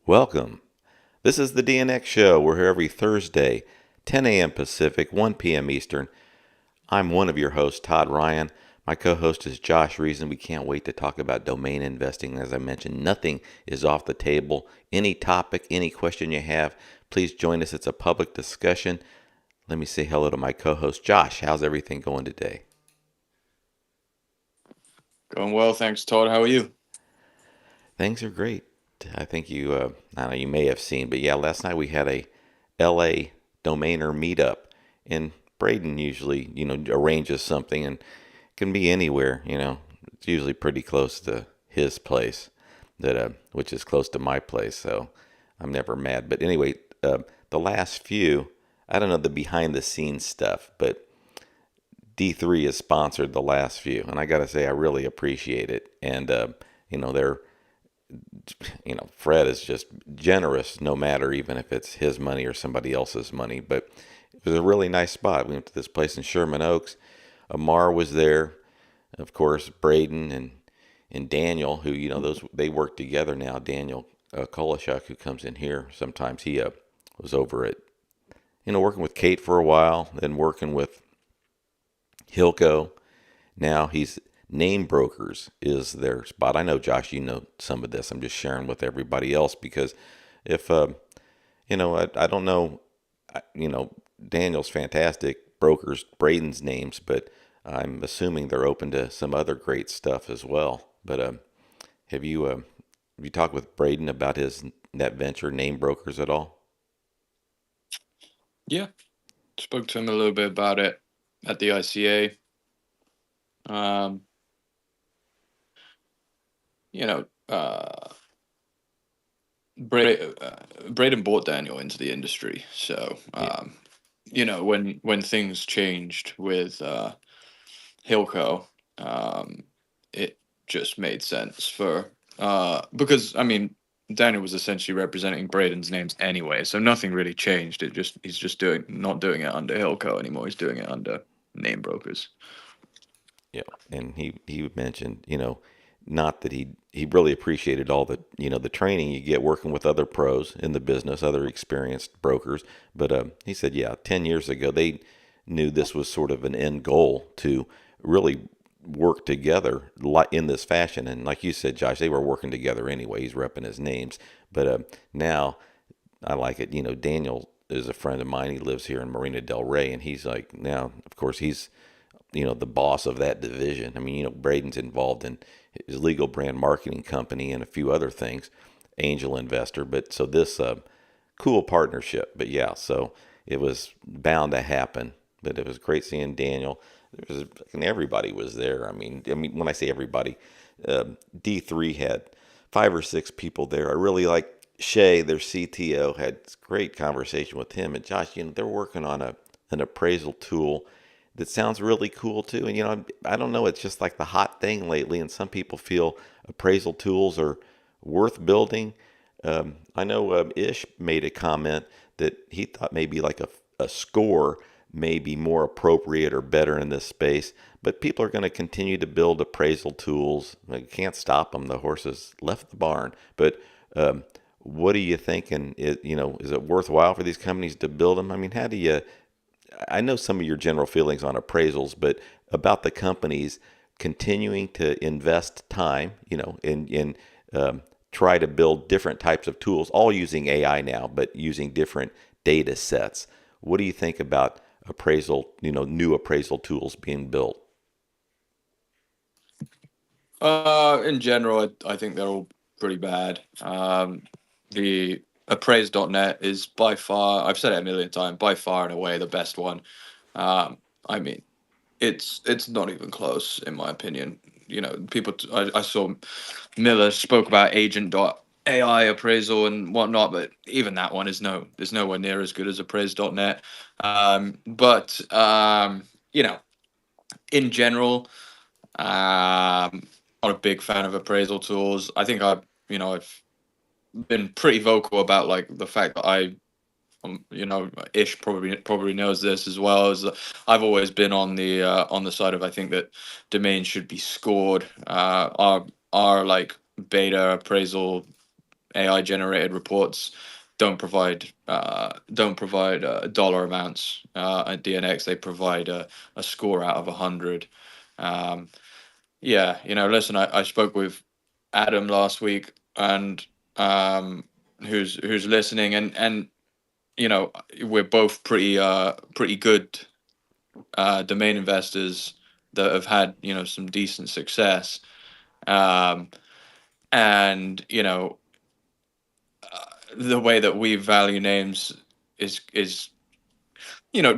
Welcome. This is the DNX Show. We're here every Thursday, 10 a.m. Pacific, 1 p.m. Eastern. I'm one of your hosts, Todd Ryan. My co-host is Josh Reason. We can't wait to talk about domain investing. As I mentioned, nothing is off the table. Any topic, any question you have, please join us. It's a public discussion. Let me say hello to my co-host, Josh. How's everything going today? Going well, thanks, Todd. How are you? Things are great. I think I don't know, you may have seen, but yeah, last night we had a LA domainer meetup, and Braden usually, arranges something and can be anywhere, It's usually pretty close to his place, which is close to my place, so I'm never mad. But anyway, the last few, I don't know the behind the scenes stuff, but D3 has sponsored the last few, and I got to say I really appreciate it. And they're Fred is just generous no matter even if it's his money or somebody else's money. But it was a really nice spot. We went to this place in Sherman Oaks. Amar was there, of course, Braden and Daniel, who, those they work together now. Daniel Kolashuk, who comes in here sometimes, he was over at, working with Kate for a while, then working with Hilco. Now he's Name Brokers is their spot. I know, Josh, you know some of this. I'm just sharing with everybody else because if I don't know, Daniel's fantastic brokers, Braden's names, but I'm assuming they're open to some other great stuff as well. But have you talked with Braden about his net venture Name Brokers at all? Yeah, spoke to him a little bit about it at the ICA. Um, you know, Braden brought Daniel into the industry, so Yeah. when things changed with Hilco, um, it just made sense for because I mean Daniel was essentially representing Braden's names anyway, so nothing really changed. He's just doing not doing it under Hilco anymore. He's doing it under Name Brokers. Yeah, and he mentioned, not that he really appreciated all the the training you get working with other pros in the business, other experienced brokers, but he said, yeah, 10 years ago they knew this was sort of an end goal to really work together in this fashion, and like you said, Josh, they were working together anyway. He's repping his names, but now I like it. Daniel is a friend of mine. He lives here in Marina Del Rey, and he's like now, of course, he's the boss of that division. I mean, Braden's involved in his legal brand marketing company and a few other things, angel investor. But so this cool partnership. But yeah, so it was bound to happen. But it was great seeing Daniel. And everybody was there. I mean, when I say everybody, D3 had 5 or 6 people there. I really like Shay, their CTO, had great conversation with him. And Josh, they're working on an appraisal tool that sounds really cool too. And I don't know, it's just like the hot thing lately, and some people feel appraisal tools are worth building. I know Ish made a comment that he thought maybe like a score may be more appropriate or better in this space, but people are going to continue to build appraisal tools. You can't stop them. The horses left the barn. But what are you thinking? Is it worthwhile for these companies to build them? I mean, how do you I know some of your general feelings on appraisals, but about the companies continuing to invest time, try to build different types of tools, all using AI now, but using different data sets. What do you think about appraisal, new appraisal tools being built? In general, I think they're all pretty bad. The appraise.net is by far, I've said it a million times, by far and away the best one. I mean, it's not even close in my opinion. I saw Miller spoke about agent.ai appraisal and whatnot, but even that one is nowhere near as good as appraise.net. But in general, not a big fan of appraisal tools. I think I've been pretty vocal about like the fact that Ish probably knows this as well. As I've always been on the side of I think that domains should be scored. Our like beta appraisal AI generated reports don't provide dollar amounts. At DNX, they provide a score out of 100. Um, yeah, listen, I spoke with Adam last week, and who's listening, and we're both pretty good domain investors that have had some decent success. Um, and the way that we value names is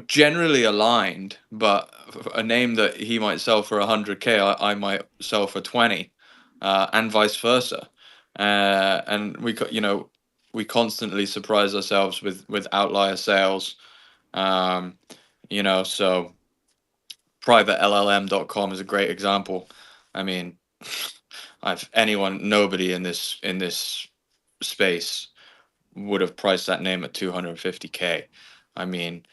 generally aligned, but a name that he might sell for 100K, I might sell for 20, and vice versa. And we constantly surprise ourselves with outlier sales. Um, so privatellm.com is a great example. I mean, nobody in this space would have priced that name at 250K. I mean,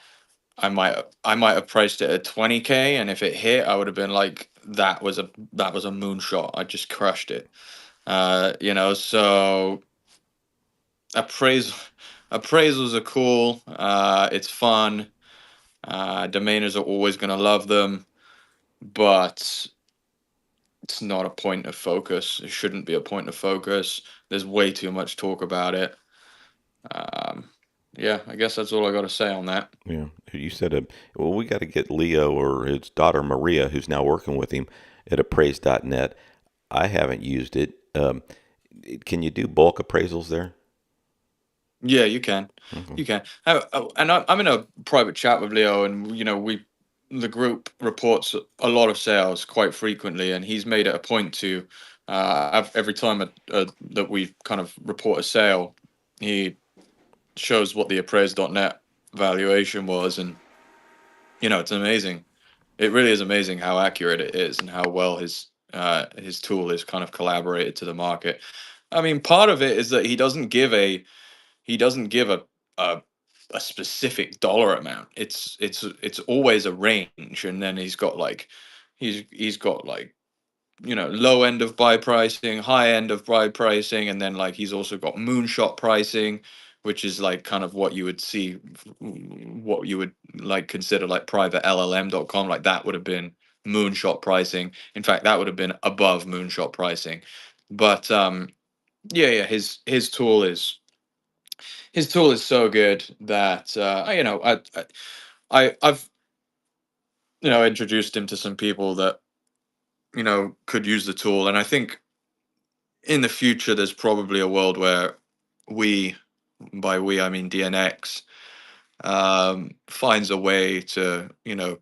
I might have priced it at 20K, and if it hit, I would have been like, that was a moonshot. I just crushed it. So appraisal appraisals are cool. It's fun. Domainers are always gonna love them, but it's not a point of focus. It shouldn't be a point of focus. There's way too much talk about it. Um, yeah, I guess that's all I got to say on that. Yeah, you said, well, we got to get Leo or his daughter Maria, who's now working with him at appraise.net. I haven't used it. Can you do bulk appraisals there? Yeah, you can. Mhm. You can. And I'm in a private chat with Leo, and the group reports a lot of sales quite frequently, and he's made it a point to, every time that we kind of report a sale, he shows what the appraise.net valuation was, and it's amazing. It really is amazing how accurate it is and how well his tool is kind of collaborated to the market. I mean, part of it is that he doesn't give a a specific dollar amount. It's always a range, and then he's got like low end of buy pricing, high end of buy pricing, and then like he's also got moonshot pricing, which is like kind of what you would like consider like private LLM.com. Like that would have been moonshot pricing. In fact, that would have been above moonshot pricing. But yeah, his tool is so good that I've introduced him to some people that could use the tool, and I think in the future there's probably a world where we, by we I mean DNX, finds a way to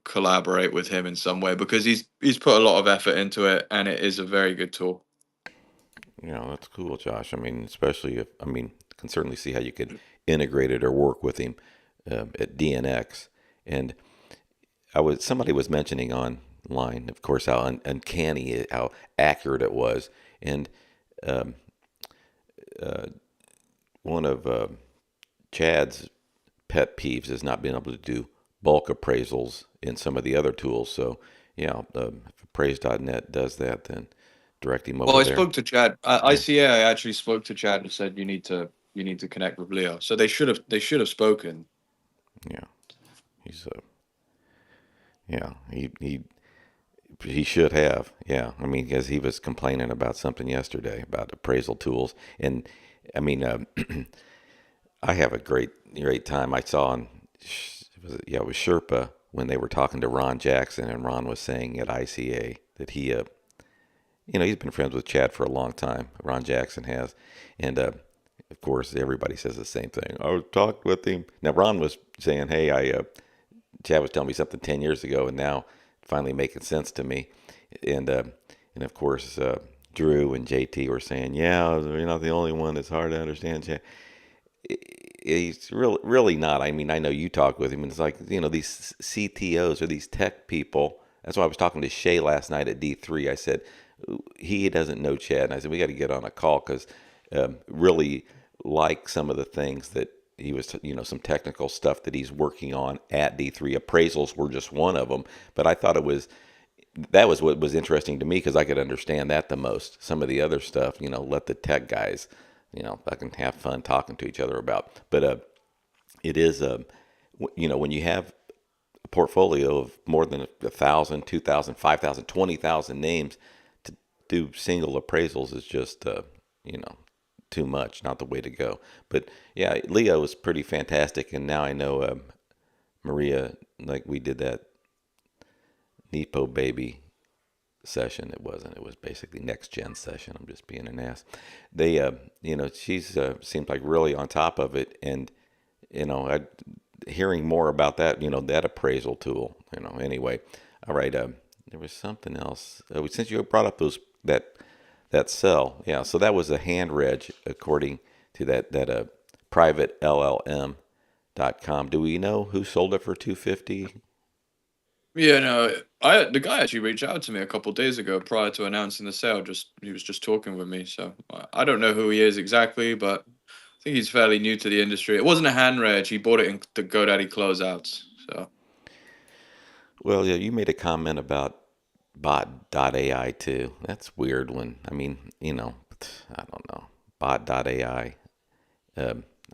collaborate with him in some way, because he's put a lot of effort into it, and it is a very good tool. That's cool, Josh. I mean, especially if, I mean, can certainly see how you could integrate it or work with him at DNX. And somebody was mentioning online, of course, how uncanny, how accurate it was. And um, one of Chad's pet peeves is not being able to do bulk appraisals in some of the other tools. So, yeah, if appraise.net does that, then direct him Well, over I there. spoke to Chad. Yeah, ICA actually spoke to Chad and said you need to connect with Leo. So they should have spoken. yeah, he's yeah, he should have. Yeah, I mean, because he was complaining about something yesterday about appraisal tools, and I mean, I have a great time. I saw on, it was Sherpa when they were talking to Ron Jackson, and Ron was saying at ICA that he's been friends with Chad for a long time. Ron Jackson has, and of course, everybody says the same thing. I talked with him. Now, Ron was saying, "Hey, Chad was telling me something 10 years ago, and now finally making sense to me." And of course, Drew and JT were saying, "Yeah, you're not the only one that's hard to understand, Chad." He's really not. I mean, I know you talk with him, and it's like these CTOs or these tech people. That's why I was talking to Shay last night at D3. I said he doesn't know Chad, and I said we got to get on a call because really like some of the things that he was, some technical stuff that he's working on at D3. Appraisals were just one of them, but I thought that was what was interesting to me because I could understand that the most. Some of the other stuff, let the tech guys, I can have fun talking to each other about. But it is when you have a portfolio of more than 1,000, 2,000, 5,000, 20,000 names, to do single appraisals is just too much, not the way to go. But yeah, Leo is pretty fantastic, and now I know Maria, like we did that Nepo baby session. It wasn't. It was basically next gen session. I'm just being an ass. They, she's seems like really on top of it, and I hearing more about that. That appraisal tool. Anyway, all right. There was something else. Since you brought up that cell, yeah. So that was a hand reg according to that private LLM.com. Do we know who sold it for 250? Yeah, no, the guy actually reached out to me a couple days ago prior to announcing the sale. Just he was just talking with me, so I don't know who he is exactly, but I think he's fairly new to the industry. It wasn't a hand reg; he bought it in the GoDaddy closeouts. So Well, yeah, you made a comment about Bot.ai too. That's weird when, I mean, I don't know. Bot.ai.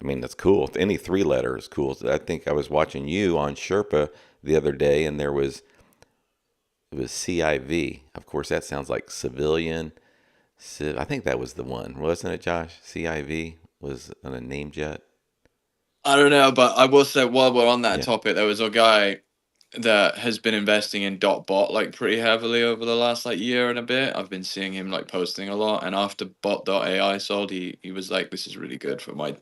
I mean, that's cool. Any three letter is cool. I think I was watching you on Sherpa the other day, and it was CIV. Of course, that sounds like civilian. I think that was the one, wasn't it, Josh? CIV was on a name jet. I don't know, but I will say while we're on that Yeah. topic, there was a guy that has been investing in Bot like pretty heavily over the last like year and a bit. I've been seeing him like posting a lot, and after Bot.ai sold, he was like, "This is really good for my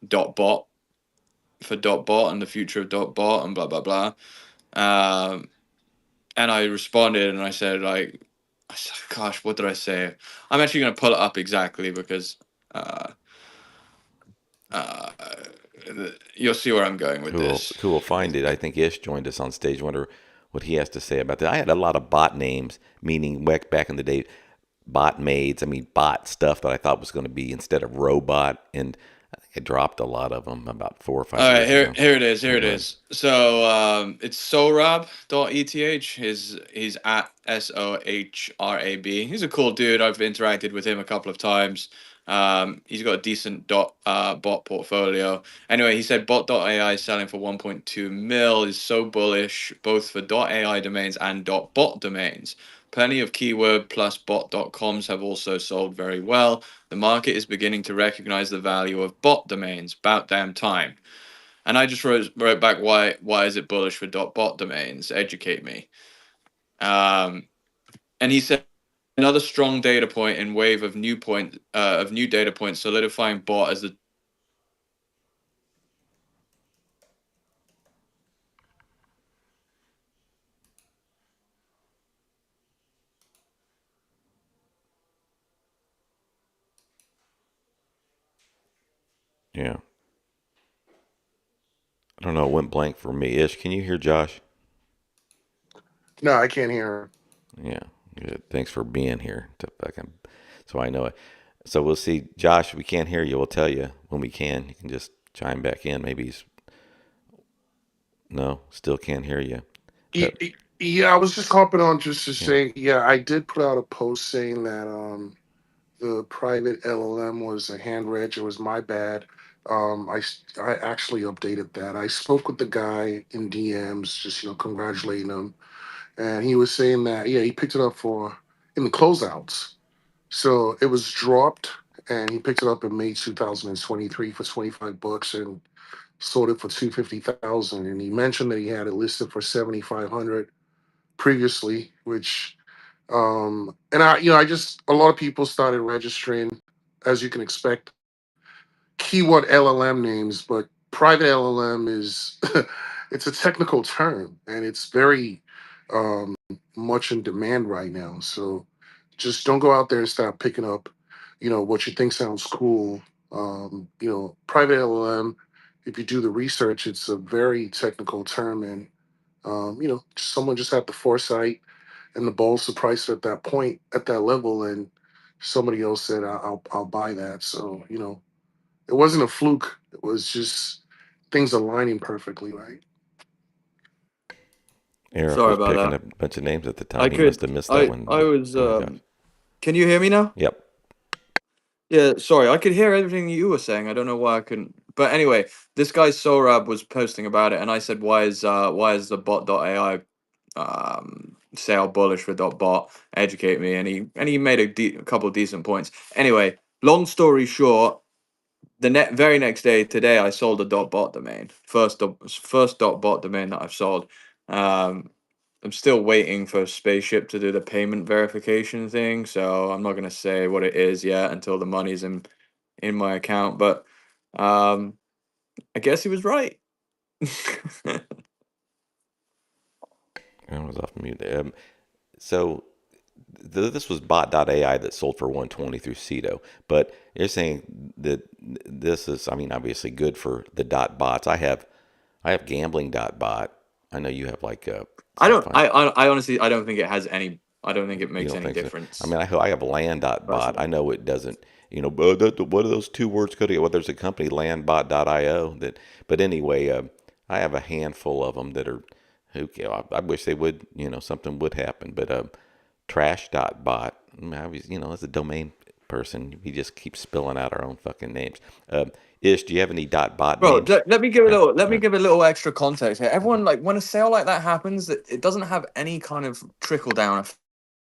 Bot Bot and the future of Bot and blah blah blah." Um, and I responded and I said like, "Gosh, what did I say?" I'm actually gonna pull it up exactly because uh, uh, you'll see where I'm going with Cool. this. Cool. We'll find it. I think Ish joined us on stage. Wonder what he has to say about that. I had a lot of bot names, meaning back in the day, bot maids. I mean, bot stuff that I thought was going to be instead of robot, and I think I dropped a lot of them about 4 or 5 All right, years ago. here it is. All Here right, it go ahead. is. So it's Sohrab.eth. He's at SOHRAB. He's a cool dude. I've interacted with him a couple of times. He's got a decent bot portfolio. Anyway, he said bot.ai selling for 1.2 mil is so bullish, both for .ai domains and .bot domains. Plenty of keyword plus bot.coms have also sold very well. The market is beginning to recognize the value of bot domains. About damn time. And I just wrote back, why is it bullish for .bot domains? Educate me. Um, and he said another strong data point in wave of new data points solidifying bot as the Yeah. I don't know. It went blank for me. Ish, can you hear Josh? No, I can't hear her. Yeah. Good. Thanks for being here. So I know it. So we'll see. Josh, we can't hear you. We'll tell you when we can. You can just chime back in. Maybe he's, no, still can't hear you. Yeah, I was just hopping on just to Yeah. say, yeah, I did put out a post saying that the private LLM was a hand reg. It was my bad. I actually updated that. I spoke with the guy in DMs, just congratulating him, and he was saying that yeah, he picked it up for in the closeouts. So it was dropped, and he picked it up in May 2023 for $25, and sold it for 250,000. And he mentioned that he had it listed for 7,500 previously, which and I just a lot of people started registering, as you can expect, keyword LLM names, but private LLM is it's a technical term and it's very um, much in demand right now. So just don't go out there and start picking up, what you think sounds cool. Private LLM. If you do the research, it's a very technical term, and someone just had the foresight and the balls to price it at that point, at that level, and somebody else said, I'll buy that." So it wasn't a fluke. It was just things aligning perfectly, right? Eric Sorry was about picking that. up a bunch of names at the I time. He must could have missed that one. I was Go ahead, Josh. Can you hear me now? Yep. Yeah, sorry, I could hear everything you were saying. I don't know why I couldn't. But anyway, this guy Sorab was posting about it, and I said, why is the bot.ai sale bullish for .bot? Educate me." And he made a couple of decent points. Anyway, long story short, the very next day, today, I sold a .bot domain. First .bot domain that I've sold. I'm still waiting for Spaceship to do the payment verification thing, so I'm not gonna say what it is yet until the money's in my account. But I guess he was right. I was off mute. So this was Bot.ai that sold for 120 through Sedo, but you're saying that this is, I mean, obviously good for the dot bots. I have gambling dot bot. I know you have like I some don't. fun. I honestly, I don't think it has any. I don't think it You makes don't any think so? I difference. mean, I have land.bot. I Personally, know it doesn't, what do those two words go together? Well, there's a company, landbot.io, that, but anyway, I have a handful of them that are, I wish they would, something would happen, but trash.bot, as a domain person, we just keep spilling out our own fucking names. Ish, do you have any .bot bro. names? Let me give a Yeah. little. Let me Uh, give a little extra context here. Everyone, like, when a sale like that happens, it doesn't have any kind of trickle down effect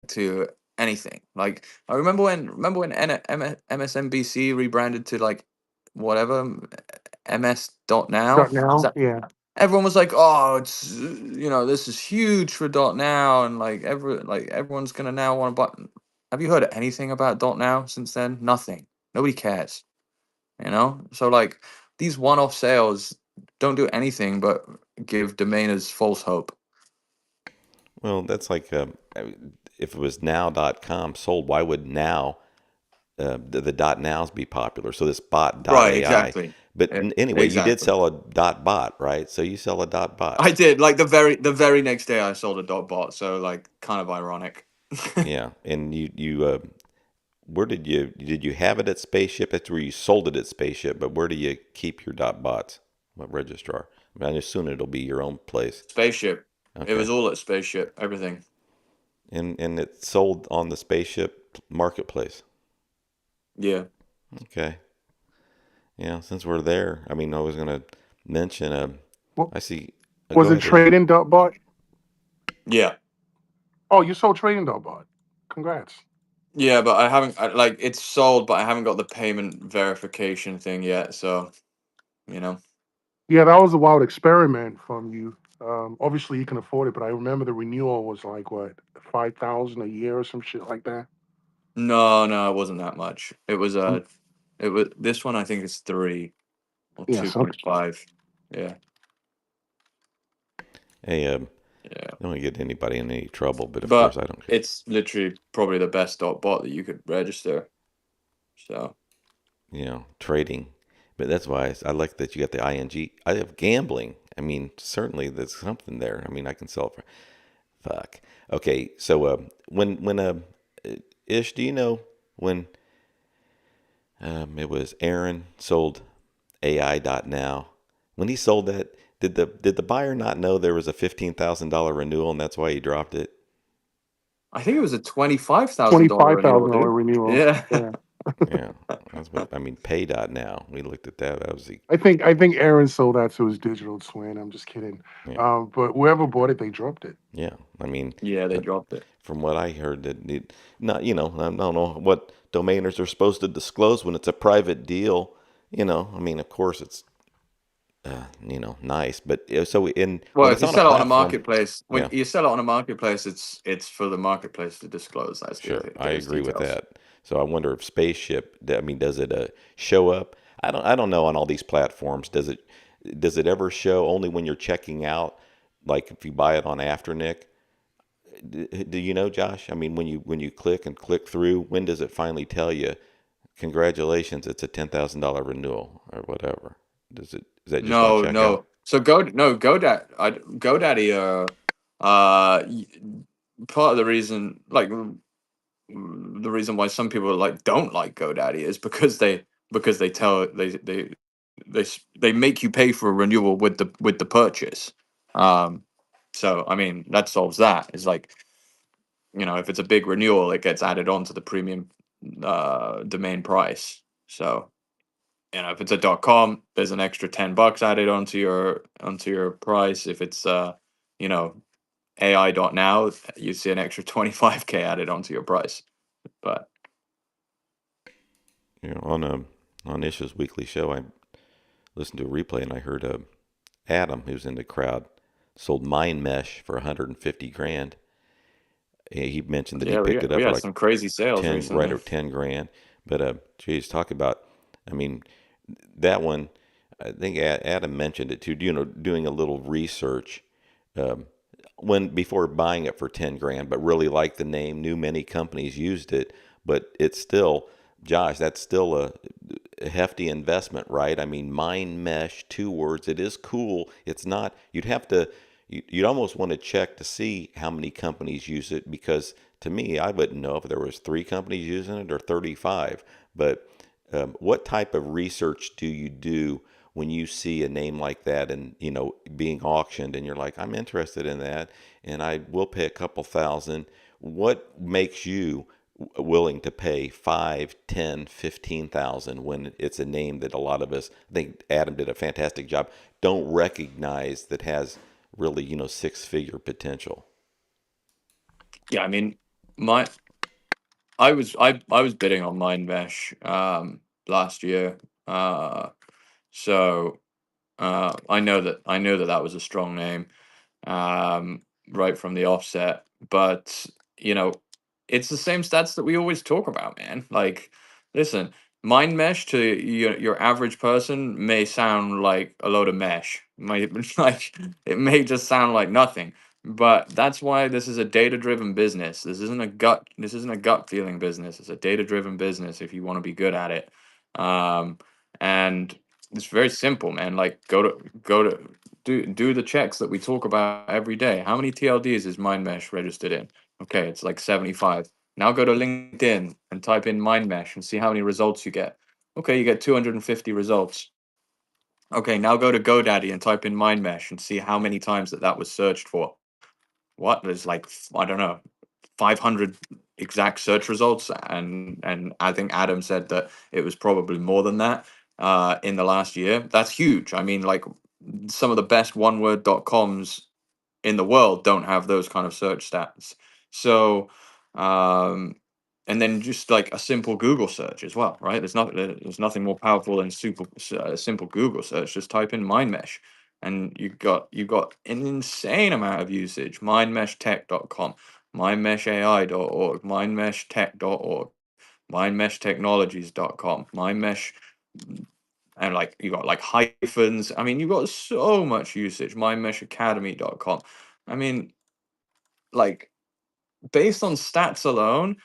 to anything. Like, I remember when MSNBC rebranded to like whatever MS dot now. Right Is now, that yeah. everyone was like, "Oh, it's this is huge for dot now," and like everyone's gonna now want to buy. Have you heard anything about dot now since then? Nothing. Nobody cares. So like these one-off sales don't do anything but give domainers false hope. well, that's like, if it was now.com sold, why would now the dot nows be popular. So this Right, bot.ai. exactly. But anyway, you did Exactly. sell a dot bot, right? So you sell a dot bot. I did. Like the very next day I sold a dot bot, so like kind of ironic. Yeah. And where did you have it at Spaceship? That's where you sold it at Spaceship, but where do you keep your dot bots? What registrar? I mean, I assume it'll be your own place. Spaceship. It Okay. was all at Spaceship, everything. And it's sold on the Spaceship marketplace. Yeah. Okay. Yeah, since we're there, I mean, I was going to mention, What I see, was go it ahead, Ish. trading bot? Yeah. Oh, you sold trading bot. Congrats. Yeah, but I haven't like it's sold, but I haven't got the payment verification thing yet, so you know. Yeah, that was a wild experiment from you. Obviously, you can afford it, but I remember the renewal was like what 5,000 a year or some shit like that. No, it wasn't that much. Mm, It was this one I think is 3 or yeah, some 2.5. Yeah. Hey, Yeah. don't want to get anybody in any trouble, but of course But I don't care. it's literally probably the best dot bot that you could register. So Trading. But that's why I like that you got the ing. I have gambling. I mean, certainly there's something there. I mean, I can sell it for fuck. Okay, so Ish, do you know when it was Aaron sold AI.now? When he sold that, did the buyer not know there was a $15,000 renewal and that's why he dropped it? I think it was a $25,000 renewal, $25,000 dude. renewal. Yeah. Yeah, Yeah, that's what I mean. Pay.now. We looked at that. That was the I think Aaron sold that to his digital twin. I'm just kidding. yeah. But whoever bought it, they dropped it. Yeah, I mean, Yeah, they uh, dropped it. from what I heard, that not, I don't know what domainers are supposed to disclose when it's a private deal. I mean, of course it's, nice, but so when Well, it's if you on a sell it on a platform, marketplace, when yeah, you sell it on a marketplace, it's for the marketplace to disclose sure, I those agree with details. that. So I wonder if Spaceship, I mean, does it show up? I don't know on all these platforms. Does it ever show only when you're checking out? Like if you buy it on Afternic, do you know, Josh? I mean, when you click through, when does it finally tell you, congratulations, it's a $10,000 renewal or whatever? Is that just on No, checkout? no. So GoDaddy part of the reason the reason why some people like don't like GoDaddy is because they tell they make you pay for a renewal with the purchase. Um, so I mean that solves that. It's like if it's a big renewal, it gets added on to the premium domain price. So, if it's a .com, there's an extra $10 added onto your price. If it's AI.now, you see an extra 25K added onto your price. But On Ish's weekly show, I listened to a replay and I heard Adam, who's in the crowd, sold Mind Mesh for 150 grand. He mentioned that he yeah, picked it we up for had like some crazy sales 10, right, recently. or 10 grand. But geez, talk about, I mean, that one, I think Adam mentioned it too, doing a little research um, when before buying it for 10 grand, but really liked the name, knew many companies used it, but it's still, Josh, that's still a hefty investment, right? I mean, Mind Mesh, 2 words. It is cool. It's not, you'd almost want to check to see how many companies use it, because to me, I wouldn't know if there was 3 companies using it or 35. But what type of research do you do when you see a name like that and being auctioned and you're like, I'm interested in that and I will pay a couple thousand? What makes you willing to pay 5, 10, 15,000 when it's a name that a lot of us, I think Adam did a fantastic job, don't recognize that has really 6-figure potential? Yeah, I mean, my I was bidding on Mind Mesh last year. So I know that was a strong name, um, right from the offset. But you know, it's the same stats that we always talk about, man. Like, listen, mind mesh to your average person may sound like a load of mesh. Might like it may just sound like nothing. But that's why this is a data-driven business. This isn't a gut feeling business. It's a data-driven business if you want to be good at it. Um, and it's very simple, man. Like, go to do the checks that we talk about every day. How many TLDs is Mind Mesh registered in? Okay, it's like 75. Now go to LinkedIn and type in Mind Mesh and see how many results you get. Okay, you get 250 results. Okay, now go to GoDaddy and type in Mind Mesh and see how many times that was searched for. What? There's like, I don't know, 500 exact search results, and I think Adam said that it was probably more than that in the last year. That's huge. I mean, like, some of the best one-word.coms in the world don't have those kind of search stats. So, um, and then just like a simple Google search as well, right? There's nothing more powerful than simple Google search. Just type in mind mesh, and you got an insane amount of usage. Mindmeshtech.com, mindmeshai.org, mindmeshtech.org, mindmeshtechnologies.com, mindmesh, and like you got like hyphens. I mean, you got so much usage. Mindmeshacademy.com. I mean, like, based on stats alone,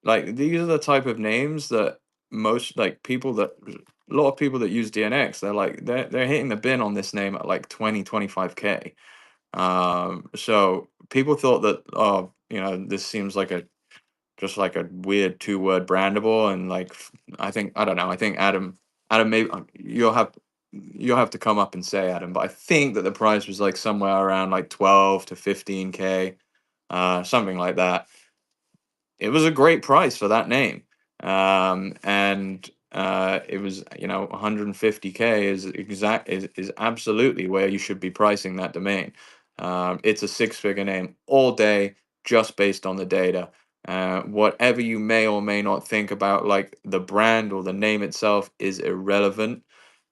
like, these are the type of names that most, like, a lot of people that use DNX, they're hitting the bin on this name at like 20, 25K. So people thought that, oh, this seems like a just like a weird 2-word brandable, and like, I don't know. I think Adam, maybe you'll have to come up and say, Adam, but I think that the price was like somewhere around like 12 to 15K, something like that. It was a great price for that name. And it was, 150K is absolutely where you should be pricing that domain. It's a 6-figure name all day, just based on the data. Whatever you may or may not think about, like, the brand or the name itself, is irrelevant.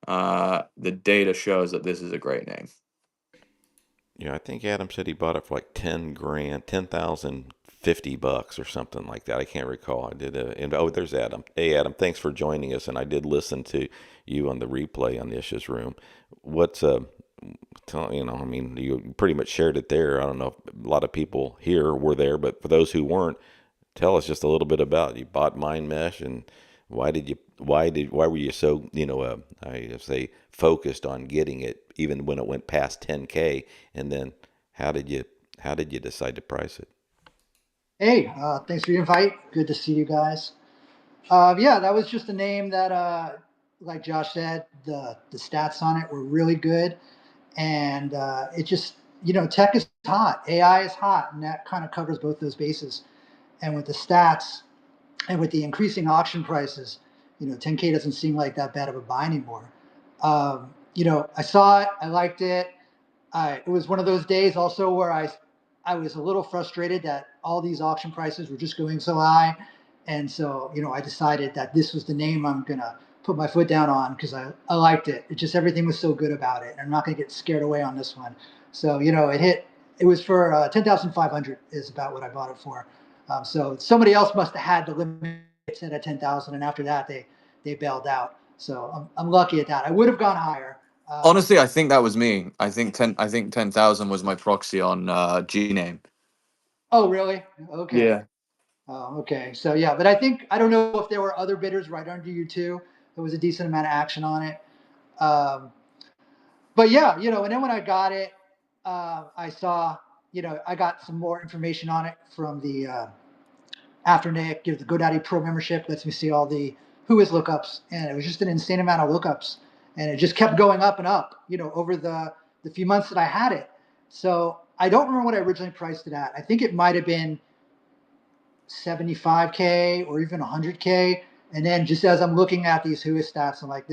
The data shows that this is a great name. Yeah, I think Adam said he bought it for like 10 grand, 10,050 bucks or something like that. I can't recall. Oh, there's Adam. Hey, Adam, thanks for joining us. And I did listen to you on the replay on the Issues Room. What's, I mean, you pretty much shared it there. I don't know if a lot of people here were there, but for those who weren't, tell us just a little bit about it. You bought Mind Mesh, and why were you so, I say, focused on getting it even when it went past 10K? And then how did you decide to price it? Hey, thanks for the invite. Good to see you guys. Yeah, that was just a name that, like Josh said, the stats on it were really good, and it just, tech is hot, AI is hot, and that kind of covers both those bases. And with the stats, And with the increasing auction prices, 10K doesn't seem like that bad of a buy anymore. I saw it, I liked it. It was one of those days also where I was a little frustrated that all these auction prices were just going so high, and so I decided that this was the name I'm gonna put my foot down on because I liked it. It just everything was so good about it. And I'm not gonna get scared away on this one. So it hit. It was for 10,500 is about what I bought it for. So somebody else must have had the limit set at 10,000, and after that they bailed out. So I'm lucky at that. I would have gone higher. Honestly, I think that was me. I think 10,000 was my proxy on Gname. Oh, really? Okay. Yeah. Oh, okay. So yeah, but I don't know if there were other bidders right under you too. There was a decent amount of action on it. Um, but yeah, and then when I got it, I saw, I got some more information on it from the after Nick. The GoDaddy Pro membership lets me see all the who is lookups, and it was just an insane amount of lookups, and it just kept going up and up, over the few months that I had it. So I don't remember what I originally priced it at. I think it might have been 75K or even 100K. And then just as I'm looking at these Whois stats, I'm like,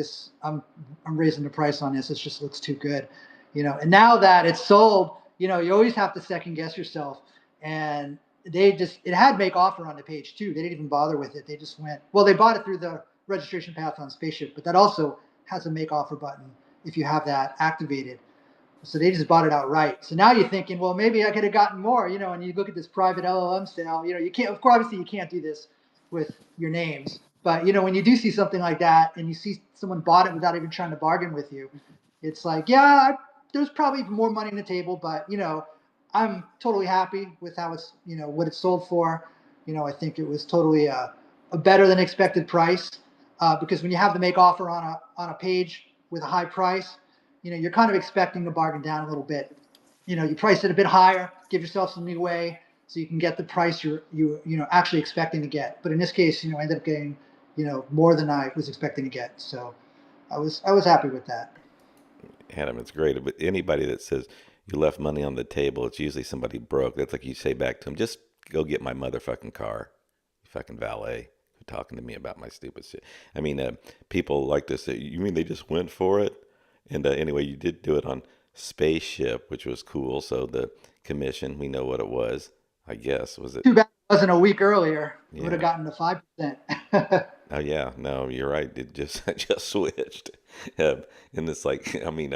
I'm raising the price on this. It just looks too good, And now that it's sold, you always have to second guess yourself. And it had make offer on the page too. They didn't even bother with it. They just went, well, they bought it through the registration path on Spaceship, but that also has a make offer button if you have that activated. So they just bought it outright. So now you're thinking, well, maybe I could have gotten more, and you look at this private LLM sale, you can't, of course, obviously you can't do this with your names. But, when you do see something like that and you see someone bought it without even trying to bargain with you, it's like, yeah, there's probably more money on the table, but, I'm totally happy with how it's, what it sold for. I think it was totally a better than expected price because when you have the make offer on a page with a high price, you're kind of expecting to bargain down a little bit. You price it a bit higher, give yourself some leeway so you can get the price you're actually expecting to get. But in this case, I ended up getting, more than I was expecting to get. So I was happy with that. Adam, it's great. But anybody that says you left money on the table, it's usually somebody broke. That's like you say back to them, just go get my motherfucking car, you fucking valet. Talking to me about my stupid shit. I mean, people like to say, you mean they just went for it? And anyway, you did do it on Spaceship, which was cool. So the commission, we know what it was, I guess. Was it? Too bad it wasn't a week earlier. It would have Yeah. gotten to 5%. Oh yeah, no, you're right. It just I just switched, and it's like I mean,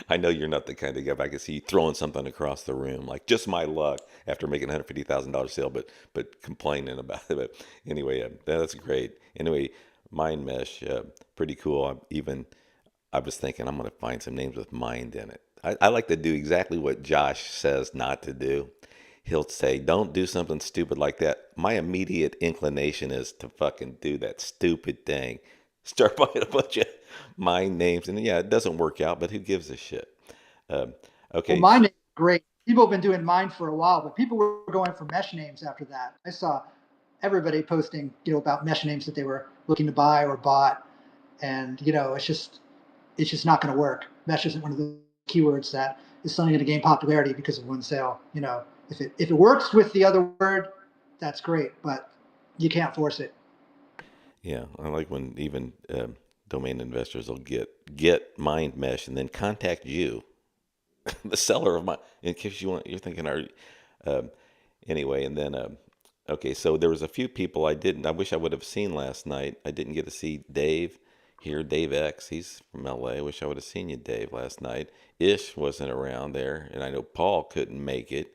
I know you're not the kind of guy, but I can see you throwing something across the room, like just my luck after making $150,000 sale, but complaining about it. But anyway, that's great. Anyway, Mind Mesh, pretty cool. I was thinking I'm gonna find some names with mind in it. I like to do exactly what Josh says not to do. He'll say, "Don't do something stupid like that." My immediate inclination is to fucking do that stupid thing. Start buying a bunch of mind names, and yeah, it doesn't work out, but who gives a shit? Um, Well, okay, my name is great. People have been doing mine for a while, but people were going for mesh names after that. I saw everybody posting, about mesh names that they were looking to buy or bought, and it's just not going to work. Mesh isn't one of the keywords that is suddenly going to gain popularity because of one sale. If it works with the other word, that's great, but you can't force it. yeah, I like when even domain investors will get Mind Mesh and then contact you, the seller of my, in case you're thinking, are um, anyway, and then okay, so there was a few people I wish I would have seen last night. I didn't get to see Dave here, Dave X. He's from LA. I wish I would have seen you, Dave, last night. Ish wasn't around there, and I know Paul couldn't make it.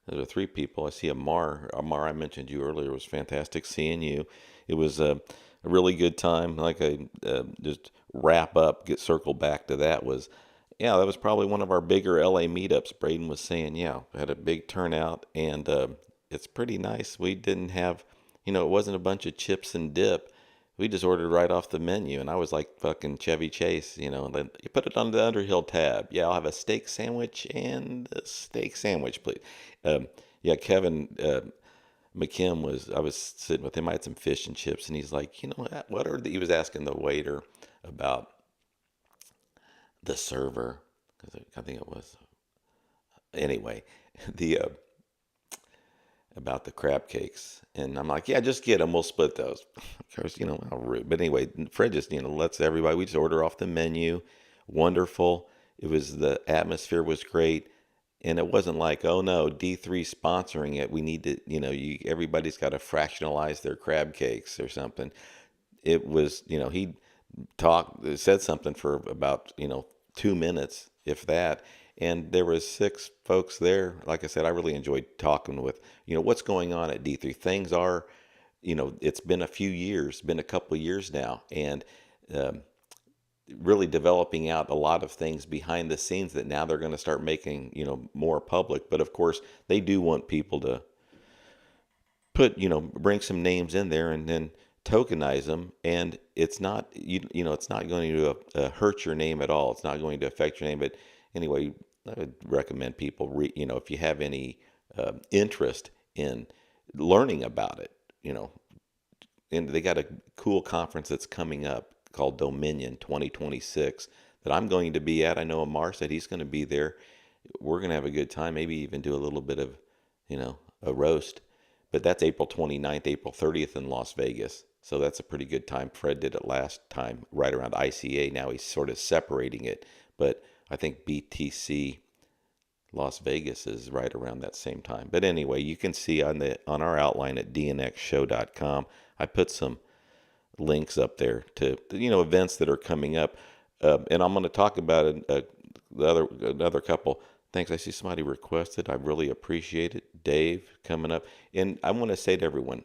There were three people. I see Amar. Amar, I mentioned you earlier. It was fantastic seeing you. It was a really good time. Like I just wrap up, get circled back to that was, yeah, that was probably one of our bigger LA meetups. Braden was saying, yeah, we had a big turnout, and it's pretty nice. We didn't have, it wasn't a bunch of chips and dip. We just ordered right off the menu, and I was like fucking Chevy Chase, and then you put it on the Underhill tab. Yeah, I'll have a steak sandwich and a steak sandwich, please. Yeah, Kevin McKim I was sitting with him. I had some fish and chips, and he's like, he was asking the waiter about the server, because I think it was, anyway, the, about the crab cakes. And I'm like, yeah, just get them. We'll split those. Of course, how rude. But anyway, Fred just, lets everybody, we just order off the menu. Wonderful. The atmosphere was great. And it wasn't like, oh no, D3 sponsoring it. We need to, everybody's got to fractionalize their crab cakes or something. It was, he said something for about 2 minutes, if that. And there was 6 folks there. Like I said, I really enjoyed talking with what's going on at D3. Things are, it's been a few years, been a couple of years now, and um, really developing out a lot of things behind the scenes that now they're going to start making more public. But of course, they do want people to bring some names in there and then tokenize them, and it's not it's not going to hurt your name at all. It's not going to affect your name. But anyway, I would recommend people if you have any interest in learning about it, and they got a cool conference that's coming up called Dominion 2026 that I'm going to be at. I know Amar said he's going to be there. We're going to have a good time, maybe even do a little bit of a roast. But that's April 29th, April 30th in Las Vegas. So that's a pretty good time. Fred did it last time right around ICA. Now he's sort of separating it. But I think BTC Las Vegas is right around that same time. But anyway, you can see on our outline at dnxshow.com, I put some links up there to events that are coming up. And I'm going to talk about another couple. Thanks. I see somebody requested. I really appreciate it. Dave coming up. And I want to say to everyone,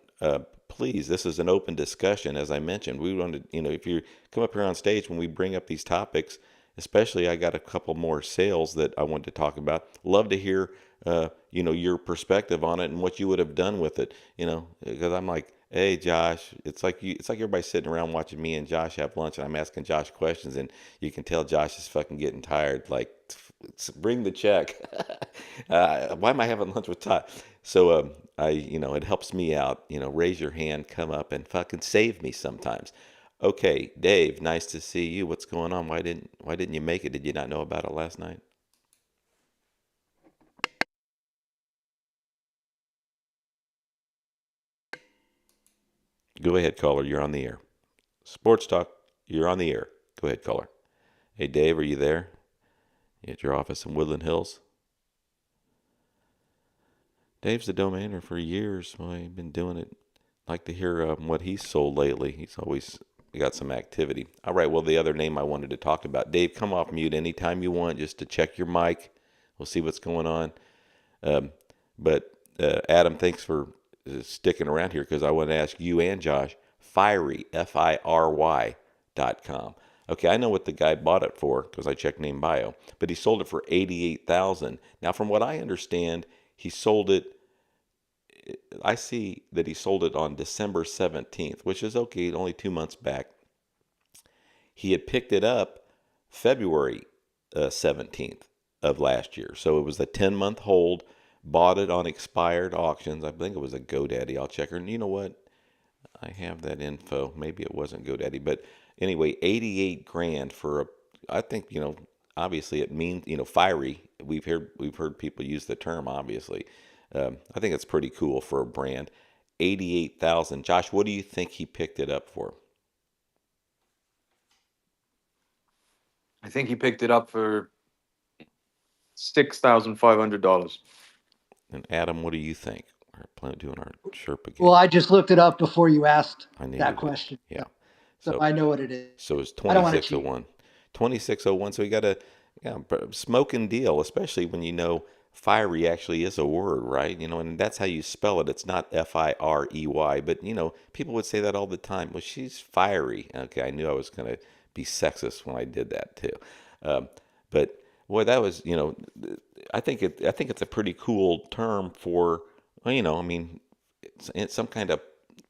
please, this is an open discussion. As I mentioned, we want to, if you come up here on stage when we bring up these topics, especially I got a couple more sales that I wanted to talk about. Love to hear, your perspective on it and what you would have done with it, because I'm like, hey, Josh, it's like everybody sitting around watching me and Josh have lunch, and I'm asking Josh questions, and you can tell Josh is fucking getting tired. Like, bring the check. Why am I having lunch with Todd? So, it helps me out. Raise your hand, come up, and fucking save me sometimes. Okay, Dave, nice to see you. What's going on? Why didn't you make it? Did you not know about it last night? Go ahead, caller. You're on the air. Sports Talk, you're on the air. Go ahead, caller. Hey, Dave, are you there? You at your office in Woodland Hills? Dave's the domainer for years. Well, he's been doing it. Like to hear what he's sold lately. He's always got some activity. All right, well, the other name I wanted to talk about. Dave, come off mute anytime you want just to check your mic. We'll see what's going on. But Adam, thanks for sticking around here because I want to ask you and Josh, Firy, FIRY.com. Okay, I know what the guy bought it for because I checked name bio, but he sold it for $88,000. Now, from what I understand, he sold it. I see that he sold it on December 17th, which is okay, only 2 months back. He had picked it up February 17th of last year. So it was a 10-month hold, bought it on expired auctions. I think it was a GoDaddy. I'll check her. And you know what? I have that info. Maybe it wasn't GoDaddy. But anyway, 88 grand for I think, obviously it means, fiery. We've heard people use the term, obviously. I think it's pretty cool for a brand. 88,000. Josh, what do you think he picked it up for? I think he picked it up for $6,500. And Adam, what do you think? We're doing our Sherpa game. Well, I just looked it up before you asked that question. Yeah. So I know what it is. So it's I don't want to cheat. 2601. 2601. So we got a smoking deal, especially when fiery actually is a word, right? And that's how you spell it. It's not F-I-R-E-Y, but people would say that all the time. Well, she's fiery. Okay, I knew I was going to be sexist when I did that too. But boy, that was, I think it's a pretty cool term for, it's some kind of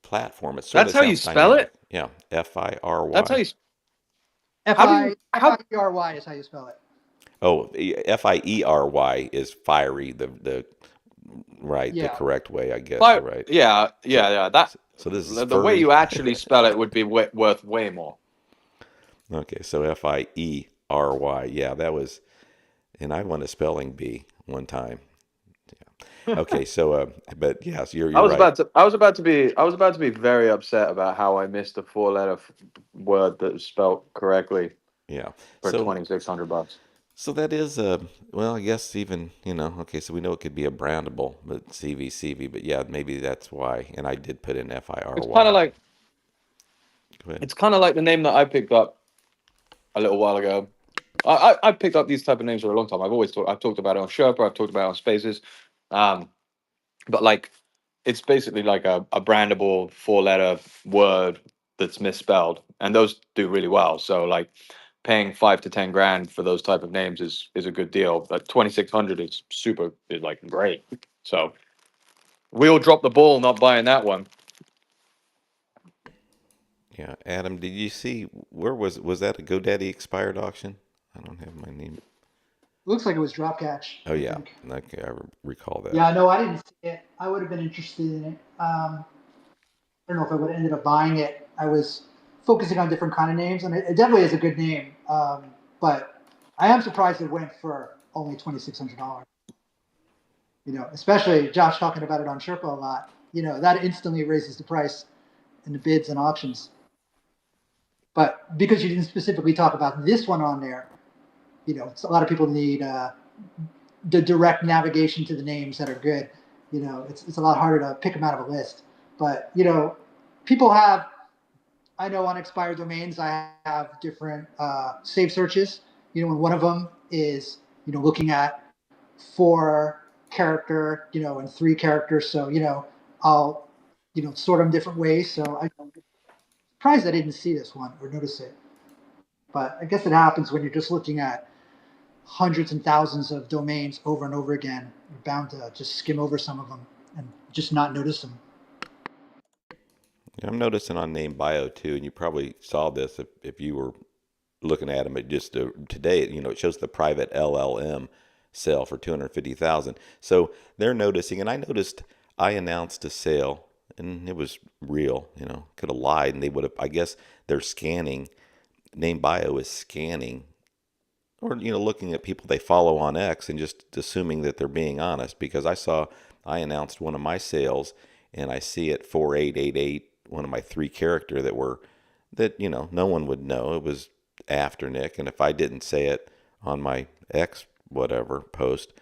platform. It's sort That's of how you sounds spell dynamic. it? Yeah, F-I-R-Y. That's how you. F-I-R-Y is how you spell it. Oh, F-I-E-R-Y is fiery. The correct way, I guess. Right. Yeah. That. So this is the way you actually spell it would be worth way more. Okay, so F-I-E-R-Y. Yeah, that was, and I won a spelling bee one time. Yeah. Okay, so but yes, you're I you're was right. about to. I was about to be very upset about how I missed a four-letter word that was spelled correctly Yeah. for So $2,600. so that is well, I guess even, okay, so we know it could be a brandable, but CVCV, but yeah, maybe that's why. And I did put in It's kind of FIRY. like Go ahead. it's kind of like the name that I picked up a little while ago. I picked up these type of names for a long time. I've talked about it on Sherpa. I've talked about it on Spaces. Um, but like it's basically like a brandable four-letter word that's misspelled, and those do really well. So like paying 5 to 10 grand for those type of names is a good deal. But 2,600 is like great. So we all dropped the ball not buying that one. Yeah, Adam, did you see where was that a GoDaddy expired auction? I don't have my name. Looks like it was drop catch, Oh I yeah, think. okay, recall that. Yeah, no, I didn't see it. I would have been interested in it. I don't know if I would have ended up buying it. I was focusing on different kind of names, and it definitely is a good name. But I am surprised it went for only $2,600. Especially Josh talking about it on Sherpa a lot. That instantly raises the price in the bids and auctions. But because you didn't specifically talk about this one on there, a lot of people need the direct navigation to the names that are good. It's a lot harder to pick them out of a list. But people have. I know on expired domains, I have different save searches. And one of them is looking at 4 character, and 3 characters. So I'll sort them different ways. So I'm surprised I didn't see this one or notice it. But I guess it happens when you're just looking at hundreds and thousands of domains over and over again. You're bound to just skim over some of them and just not notice them. Yeah, I'm noticing on name bio too, and you probably saw this if you were looking at them. It just today, it shows the private LLM sale for 250,000. So they're noticing, and I noticed I announced a sale, and it was real. Could have lied, and they would have. I guess they're scanning. Name bio is scanning, or looking at people they follow on X and just assuming that they're being honest. Because I announced one of my sales, and I see it 4888, one of my 3 character that no one would know. It was after Nick, and if I didn't say it on my X whatever post,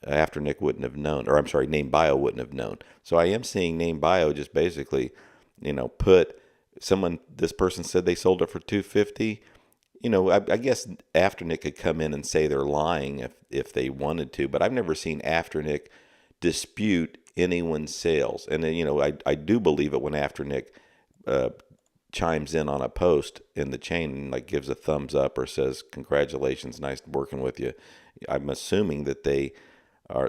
after Nick wouldn't have known, or I'm sorry, name bio wouldn't have known. So I am seeing name bio just basically, put someone. This person said they sold it for 250. I guess after Nick could come in and say they're lying if they wanted to, but I've never seen after Nick dispute anyone's sales. And then, I do believe it when after Nick uh, chimes in on a post in the chain and like gives a thumbs up or says congratulations, nice working with you. I'm assuming that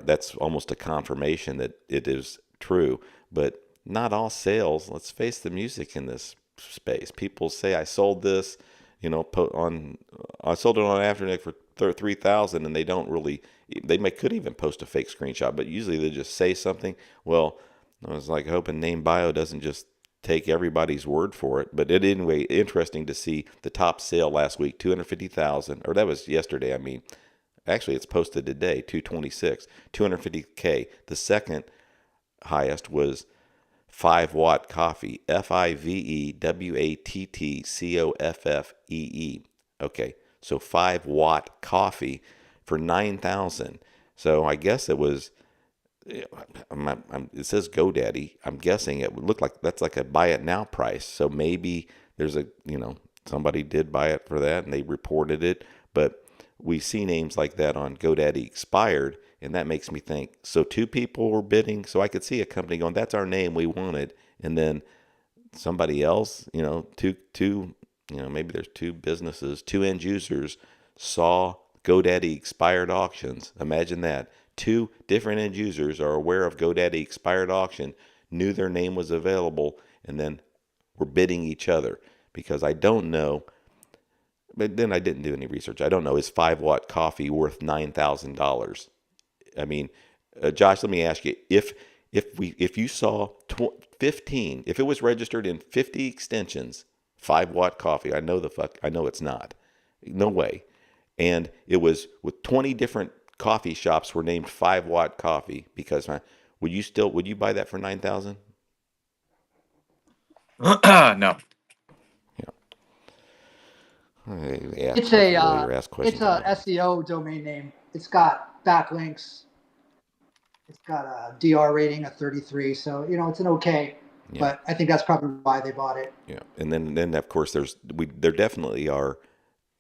that's almost a confirmation that it is true. But not all sales, let's face the music in this space. People say I sold this, I sold it on Afternic for 3,000, and they don't really. Could even post a fake screenshot, but usually they just say something. Well, I was like hoping name bio doesn't just take everybody's word for it. But anyway, interesting to see the top sale last week, 250,000, or that was yesterday. I mean, actually, it's posted today, 226, 250K. The second highest was 5 Watt Coffee, FIVEWATTCOFFEE. Okay, so 5 Watt Coffee for 9,000. So I guess it was. It says GoDaddy. I'm guessing it would look like that's like a buy it now price. So maybe there's somebody did buy it for that and they reported it. But we see names like that on GoDaddy expired, and that makes me think. So 2 people were bidding. So I could see a company going, "That's our name we wanted," and then somebody else, two, maybe there's 2 businesses, 2 end users saw GoDaddy expired auctions. Imagine that. 2 different end users are aware of GoDaddy expired auction, knew their name was available, and then were bidding each other. Because I don't know, but then I didn't do any research. I don't know, is 5 Watt Coffee worth $9,000? I mean, Josh, let me ask you, if you saw 15, if it was registered in 50 extensions, 5 Watt Coffee, I know it's not, no way, and it was with 20 different coffee shops were named 5 Watt Coffee because would you buy that for 9,000? No. Yeah. Yeah, It's like a a lawyer ask it's questions a about it. SEO domain name. It's got backlinks. It's got a DR rating of 33, so it's an okay. Yeah. But I think that's probably why they bought it. Yeah. And then of course there definitely are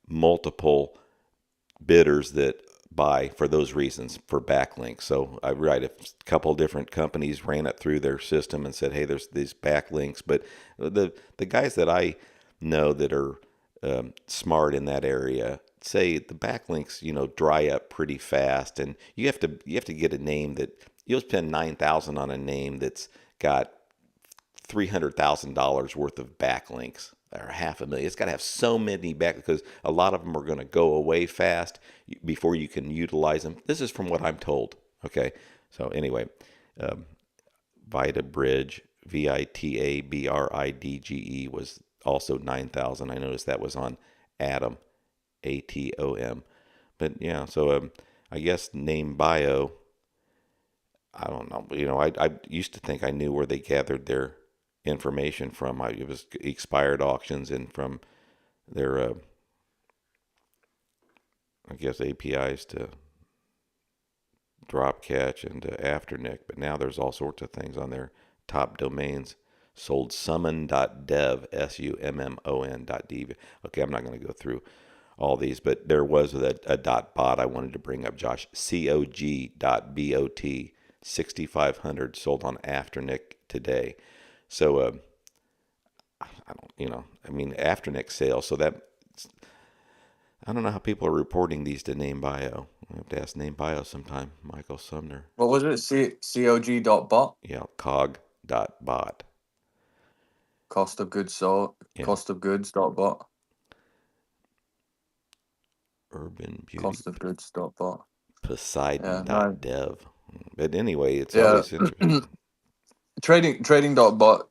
multiple bidders that buy for those reasons for backlinks. So I write a couple different companies ran it through their system and said, hey, there's these backlinks. But the guys that I know that are smart in that area say the backlinks dry up pretty fast, and you have to get a name that you'll spend 9,000 on a name that's got $300,000 worth of backlinks or $500,000. It's got to have so many back because a lot of them are going to go away fast before you can utilize them. This is from what I'm told. Okay. So anyway, um, Vita Bridge, VITABRIDGE was also 9,000. I noticed that was on Atom, ATOM. But yeah, so I guess name bio. I don't know. I used to think I knew where they gathered their information from. It was expired auctions and from their, I guess, APIs to Dropcatch and to Afternic. But now there's all sorts of things on their top domains. Sold summon.dev, summon.dev. Okay, I'm not going to go through all these, but there was a .bot I wanted to bring up, Josh. cog.bot, 6,500 sold on Afternic today. So I don't, I mean, Afternic sales. So that I don't know how people are reporting these to Name Bio. I have to ask Name Bio sometime. Michael Sumner. What was it? COG.bot? Yeah, cog.bot. Cost of goods sold. Yeah, Cost of goods.bot. Urban Beauty. Cost of goods.bot. Yeah, no. Poseidon.dev. But anyway, it's Yeah. always interesting. Trading.bot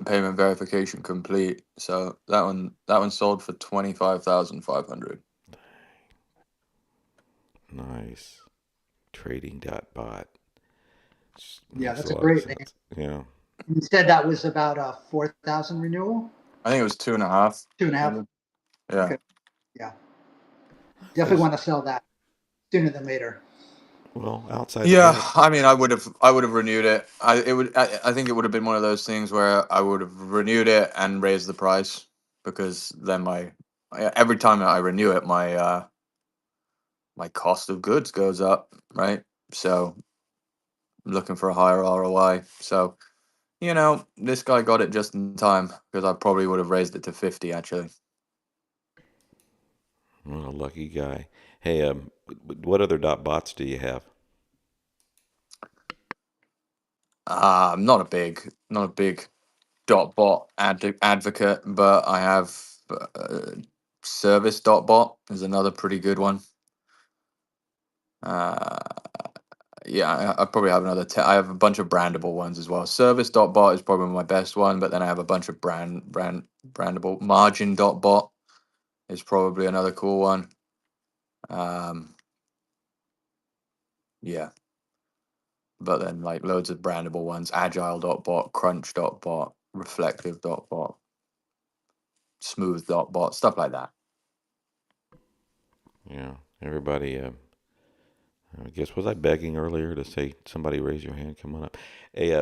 payment verification complete. So that one sold for 25,500. Nice. Trading.bot. Yeah, Makes a that's a lot of great name. sense. Yeah. You said that was about a 4,000 renewal. I think it was 2.5. 2.5. Yeah. Okay. Yeah, definitely want to sell that sooner than later. Well, outside of Yeah, that, I mean, I would have renewed it. I think it would have been one of those things where I would have renewed it and raised the price, because then every time I renew it, my cost of goods goes up, right? So I'm looking for a higher ROI. So this guy got it just in time, because I probably would have raised it to 50 actually. what a lucky guy. Hey, what other bots do you have? I'm not a big .bot advocate, but I have service.bot is another pretty good one. Yeah, I probably have I have a bunch of brandable ones as well. Service.bot is probably my best one, but then I have a bunch of brandable. Margin.bot is probably another cool one. Yeah, but then like loads of brandable ones: agile.bot, crunch.bot, reflective.bot, smooth.bot, stuff like that. Yeah, everybody. I guess was I begging earlier to say somebody raise your hand? Come on up. Hey,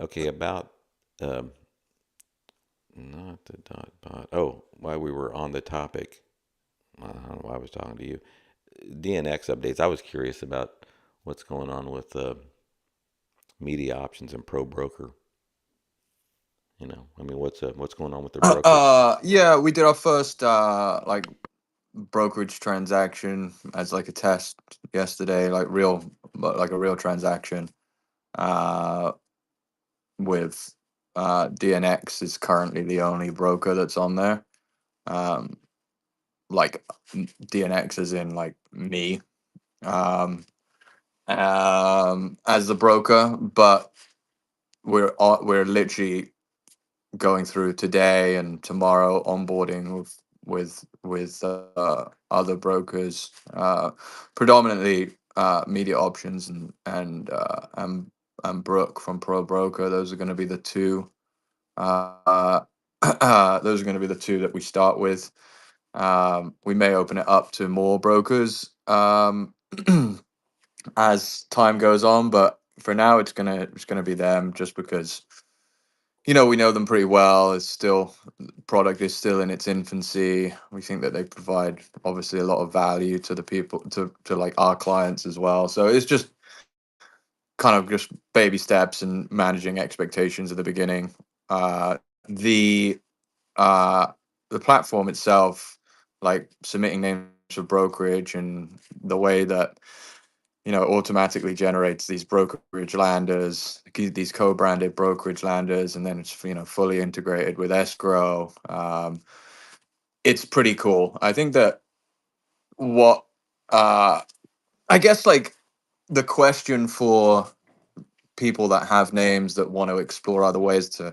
okay, about not the bot. Oh, while we were on the topic, I don't know why I was talking to you. DNX updates. I was curious about what's going on with media options and Pro Broker. I mean, what's going on with their brokerage? Yeah, we did our first like brokerage transaction as like a test yesterday, like a real transaction. Uh, with DNX is currently the only broker that's on there. Um, like DNX is in like me, as the broker, but we're literally going through today and tomorrow onboarding with with other brokers, predominantly Media Options and Brook from Pro Broker. Those are going to be the two. Those are going to be the two that we start with. We may open it up to more brokers as time goes on, but for now it's gonna be them, just because we know them pretty well. It's still Product is still in its infancy. We think that they provide obviously a lot of value to the people, to like our clients as well. So it's just kind of just baby steps and managing expectations at the beginning. Uh, the uh, the platform itself, like submitting names for brokerage and the way that automatically generates these brokerage landers, these co-branded brokerage landers, and then it's fully integrated with escrow. It's pretty cool. I think that what I guess, like, the question for people that have names that want to explore other ways to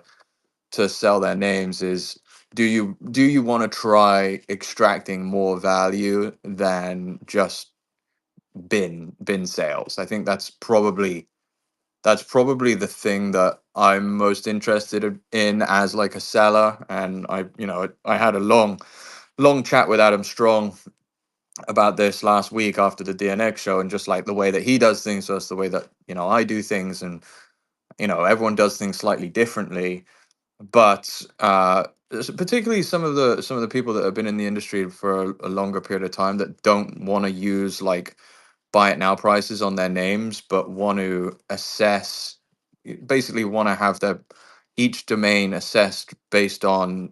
sell their names is, do you want to try extracting more value than just bin sales? I think that's probably the thing that I'm most interested in as like a seller. And I had a long chat with Adam Strong about this last week after the DNX show, and just like the way that he does things versus the way that I do things. And everyone does things slightly differently, but particularly some of the people that have been in the industry for a longer period of time, that don't want to use like buy it now prices on their names, but want to basically want to have their each domain assessed based on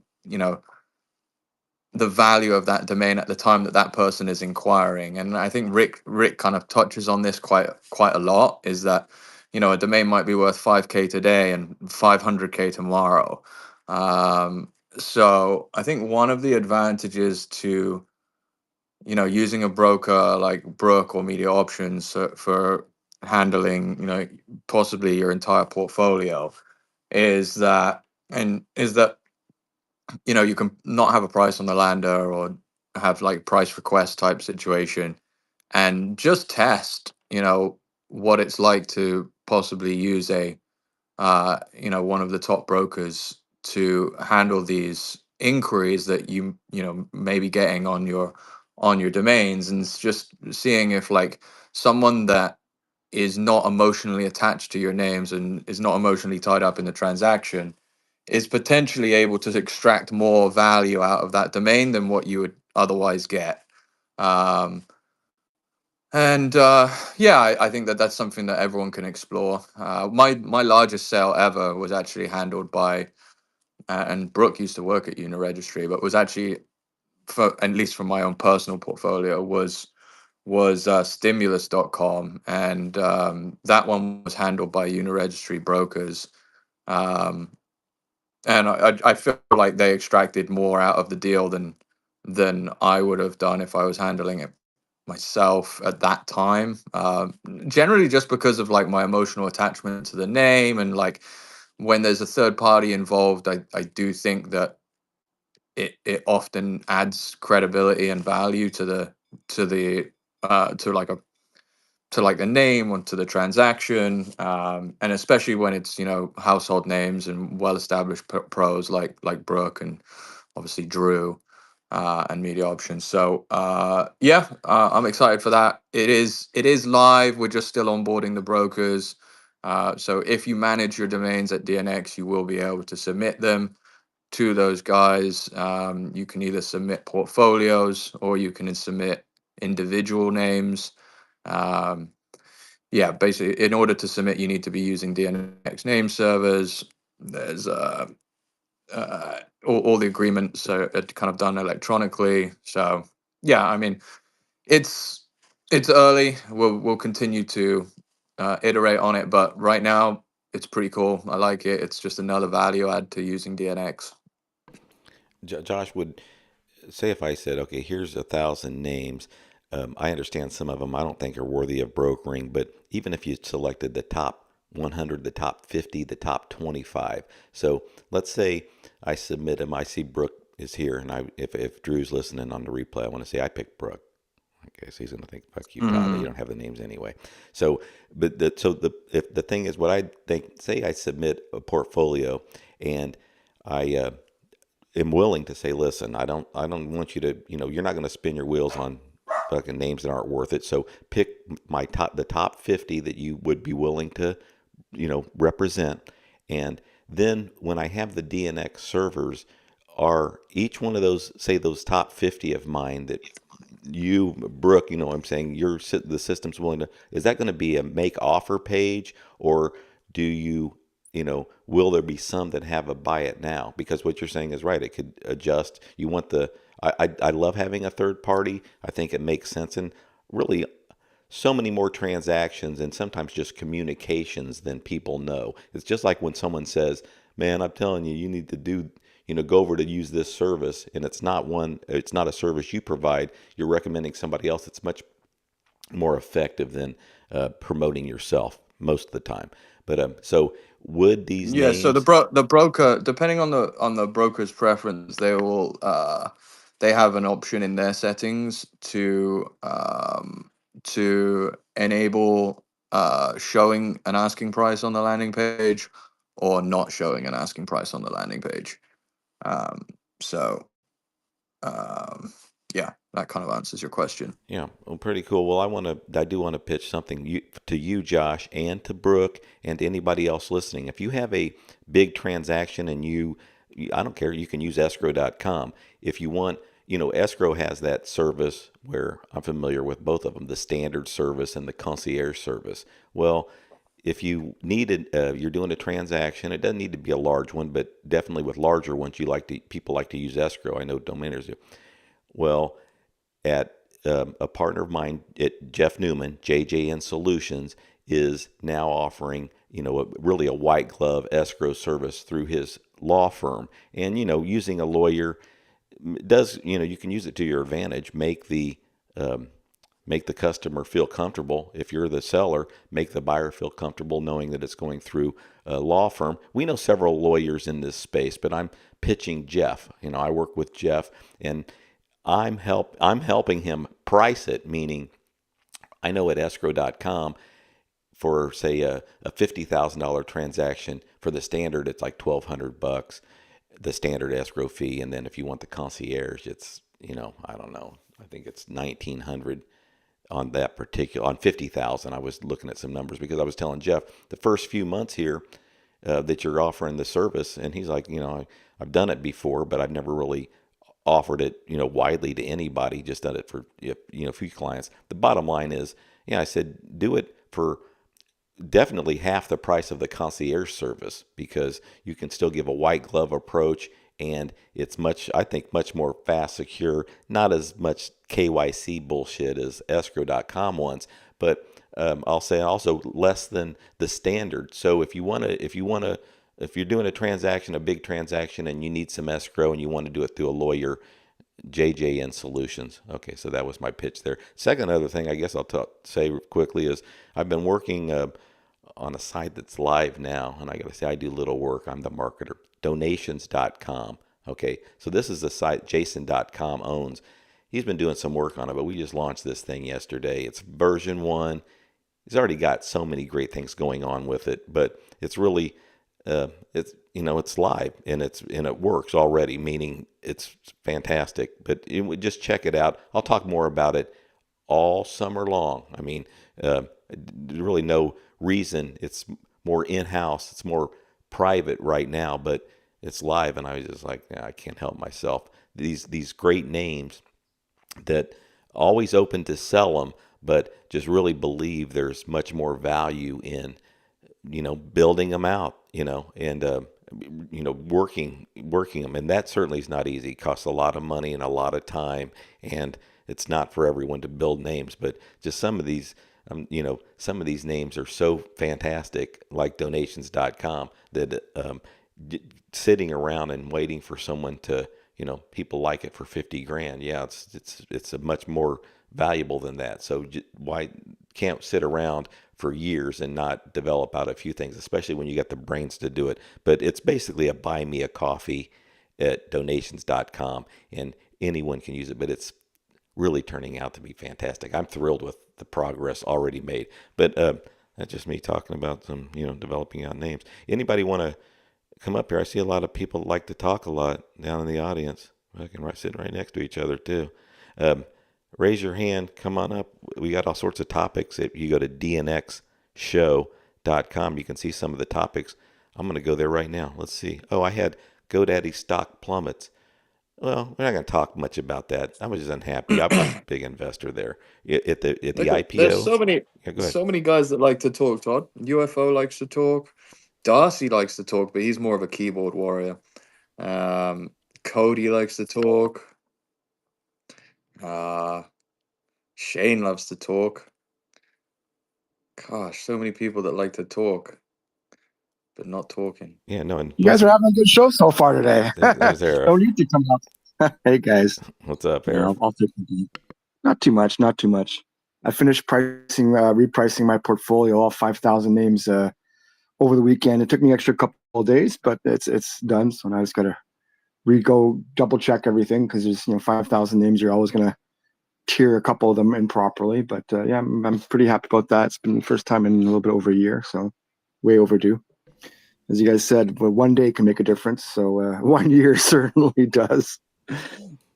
the value of that domain at the time that that person is inquiring. And I think Rick kind of touches on this quite a lot, is that a domain might be worth 5K today and 500K tomorrow. So I think one of the advantages to using a broker like Brook or Media Options for handling possibly your entire portfolio is that you can not have a price on the lander, or have like price request type situation, and just test what it's like to possibly use one of the top brokers to handle these inquiries that you may be getting on your domains. And it's just seeing if, like, someone that is not emotionally attached to your names and is not emotionally tied up in the transaction is potentially able to extract more value out of that domain than what you would otherwise get. Um, and yeah, I think that that's something that everyone can explore. My largest sale ever was actually handled by, and Brooke used to work at Uniregistry, but was actually, for at least from my own personal portfolio, was stimulus.com, and that one was handled by Uniregistry brokers. Um, and I feel like they extracted more out of the deal than I would have done if I was handling it myself at that time. Generally, just because of like my emotional attachment to the name, and like when there's a third party involved, I do think that it often adds credibility and value to like a to like the name, or to the transaction, and especially when it's household names and well established pros like Brooke, and obviously Drew, and Media Options. So yeah, I'm excited for that. It is live. We're just still onboarding the brokers. So if you manage your domains at DNX, you will be able to submit them to those guys. You can either submit portfolios, or you can submit individual names. Um, yeah, basically, in order to submit, you need to be using DNX name servers. There's all the agreements are kind of done electronically. So yeah, I mean, it's it's early. We'll continue to iterate on it, but right now it's pretty cool. I like it. It's just another value add to using DNX. Josh, would say, if I said, okay, here's 1,000 names. I understand some of them I don't think are worthy of brokering, but even if you selected the top 100, the top 50, the top 25. So let's say I submit them. I see Brooke is here, and if Drew's listening on the replay, I want to say I picked Brooke. Okay, so he's going to think, fuck you, Todd. You Mm. don't have the names anyway. So, but if the thing is, what I think, say I submit a portfolio, and I am willing to say, listen, I don't want you to, you're not going to spin your wheels on fucking names that aren't worth it. So pick the top 50 that you would be willing to, represent. And then when I have the DNX servers, are each one of those, say those top 50 of mine that you, Brooke, I'm saying the system's willing to, is that going to be a make offer page, or do you, will there be some that have a buy it now? Because what you're saying is right. It could adjust. You want I love having a third party. I think it makes sense. And really, so many more transactions and sometimes just communications than people know. It's just like when someone says, man, I'm telling you, you need to do, go over to use this service, and it's not a service you provide. You're recommending somebody else. It's much more effective than promoting yourself most of the time. But so would these Yeah, so names, the broker, depending on the broker's preference, they have an option in their settings to enable showing an asking price on the landing page, or not showing an asking price on the landing page. Um, so yeah, that kind of answers your question. yeah, well, pretty cool. Well, I do want to pitch something to you, Josh, and to Brooke, and to anybody else listening. If you have a big transaction and I don't care, you can use escrow.com. If you want, escrow has that service where I'm familiar with both of them, the standard service and the concierge service. Well, if you needed, you're doing a transaction, it doesn't need to be a large one, but definitely with larger ones, people like to use escrow. I know domainers do. Well, at a partner of mine, Jeff Newman, JJN Solutions, is now offering, really a white glove escrow service through his law firm. And, using a lawyer does, you can use it to your advantage. Make the customer feel comfortable. If you're the seller, make the buyer feel comfortable knowing that it's going through a law firm. We know several lawyers in this space, but I'm pitching Jeff. I work with Jeff, and I'm helping him price it, meaning I know at escrow.com for say a $50,000 transaction, for the standard it's like $1,200, the standard escrow fee, and then if you want the concierge, it's I don't know, I think it's 1,900 on that particular, on 50,000. I was looking at some numbers because I was telling Jeff the first few months here that you're offering the service, and he's like, I've done it before, but I've never really offered it, widely to anybody. Just done it for, a few clients. The bottom line is, I said, do it for definitely half the price of the concierge service, because you can still give a white glove approach, and it's I think much more fast, secure, not as much KYC bullshit as escrow.com wants, but I'll say also less than the standard. So if you're doing a transaction, a big transaction, and you need some escrow and you want to do it through a lawyer, JJN Solutions. Okay, so that was my pitch there. Second other thing I guess I'll say quickly is I've been working on a site that's live now, and I got to say I do little work. I'm the marketer. Donations.com. Okay, so this is the site Jason.com owns. He's been doing some work on it, but we just launched this thing yesterday. It's version 1. He's already got so many great things going on with it, but it's really it's live, and it works already, meaning it's fantastic. But just check it out. I'll talk more about it all summer long. I mean, really no reason. It's more in-house. It's more private right now, but it's live, and I was just like, I can't help myself. These great names that always open to sell them, but just really believe there's much more value in building them out, and working them, and that certainly is not easy. It costs a lot of money and a lot of time, and it's not for everyone to build names. But just some of these names are so fantastic, like donations.com, that sitting around and waiting for someone to, people like it for 50 grand. Yeah, it's a much more valuable than that. So why can't sit around for years and not develop out a few things, especially when you got the brains to do it. But it's basically a buy me a coffee at donations.com, and anyone can use it, but it's really turning out to be fantastic. I'm thrilled with the progress already made. But that's just me talking about some, developing out names. Anybody want to come up here? I see a lot of people that like to talk a lot down in the audience. I can sitting right next to each other too. Um, Raise your hand. Come on up. We got all sorts of topics. If you go to DNXShow.com, you can see some of the topics. I'm going to go there right now. Let's see. Oh, I had GoDaddy stock plummets. Well, we're not going to talk much about that. I was just unhappy. I was a big investor there at the There's IPO. Yeah, go ahead. so many guys that like to talk. Todd, UFO likes to talk. Darcy likes to talk, but he's more of a keyboard warrior. Cody likes to talk. Shane loves to talk. Gosh, so many people that like to talk, but not talking. Yeah, no, and You guys are having a good show so far today. there's Eric. No need to come up. Hey guys, What's up, yeah, Eric? I'll take it. Not too much. I finished repricing my portfolio, all 5,000 names over the weekend. It took me extra couple of days, but it's done. So now I just gotta go double check everything because there's 5,000 names. You're always gonna tier a couple of them improperly, but yeah, I'm pretty happy about that. It's been the first time in a little bit over a year, so way overdue. As you guys said, but one day can make a difference. So 1 year certainly does.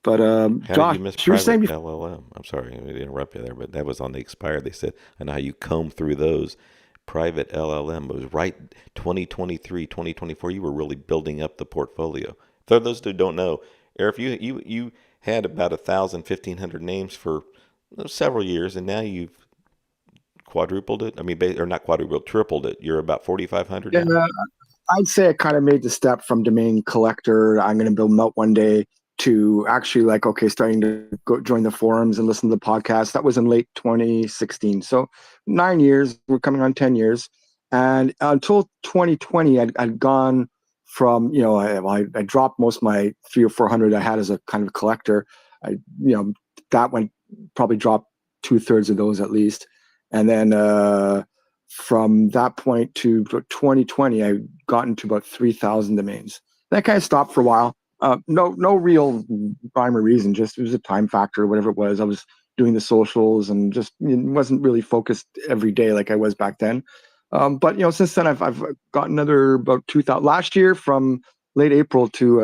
But How Josh, did you miss you were private saying LLM? I'm sorry to interrupt you there, but that was on the expired. They said, I know how you comb through those. Private LLM was right 2023, 2024. You were really building up the portfolio. For those who don't know, Eric, you had about 1,000, 1,500 names for several years, and now you've quadrupled it. I mean, or not quadrupled, tripled it. You're about 4,500 now. yeah, I'd say I kind of made the step from domain collector, I'm going to build them out one day, to actually starting to go join the forums and listen to the podcast. That was in late 2016. So 9 years, we're coming on 10 years. And until 2020, I'd gone from, I dropped most of my 300 or 400 I had as a kind of collector. That went probably dropped 2/3 of those at least. And then from that point to 2020, I got into about 3,000 domains. That kind of stopped for a while. No real rhyme or reason. Just it was a time factor, whatever it was. I was doing the socials and just wasn't really focused every day like I was back then. But since then I've got another about 2,000 last year from late April to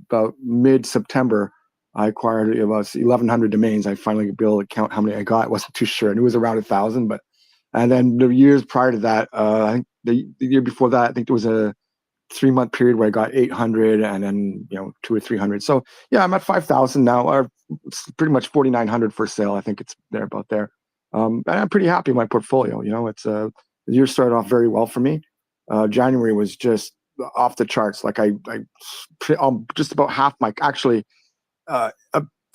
about mid-September. I acquired about 1,100 domains. I finally be able to count how many I got. I wasn't too sure. I knew it was around 1,000, but and then the years prior to that, I think the year before that, I think there was a 3-month period where I got 800 and then 200 or 300. So yeah, I'm at 5,000 now, or it's pretty much 4,900 for sale. I think it's there about there. And I'm pretty happy with my portfolio. It's the year started off very well for me. January was just off the charts. Like I just about half my actually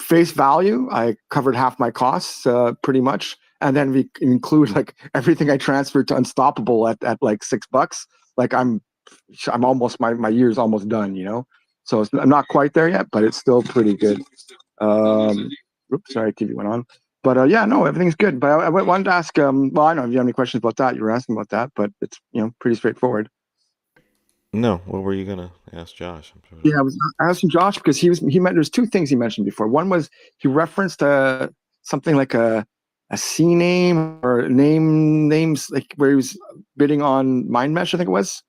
face value. I covered half my costs pretty much, and then we include like everything I transferred to Unstoppable at like $6. Like I'm almost my year's almost done, so I'm not quite there yet, but it's still pretty good. Oops, sorry, TV went on, but yeah, no, everything's good. But I wanted to ask, well, I don't know if you have any questions about that. You were asking about that, but it's pretty straightforward. No, what were you gonna ask Josh? Yeah, I was asking Josh because there's two things he mentioned before. One was he referenced something like a C name or names like where he was bidding on MindMesh, I think it was.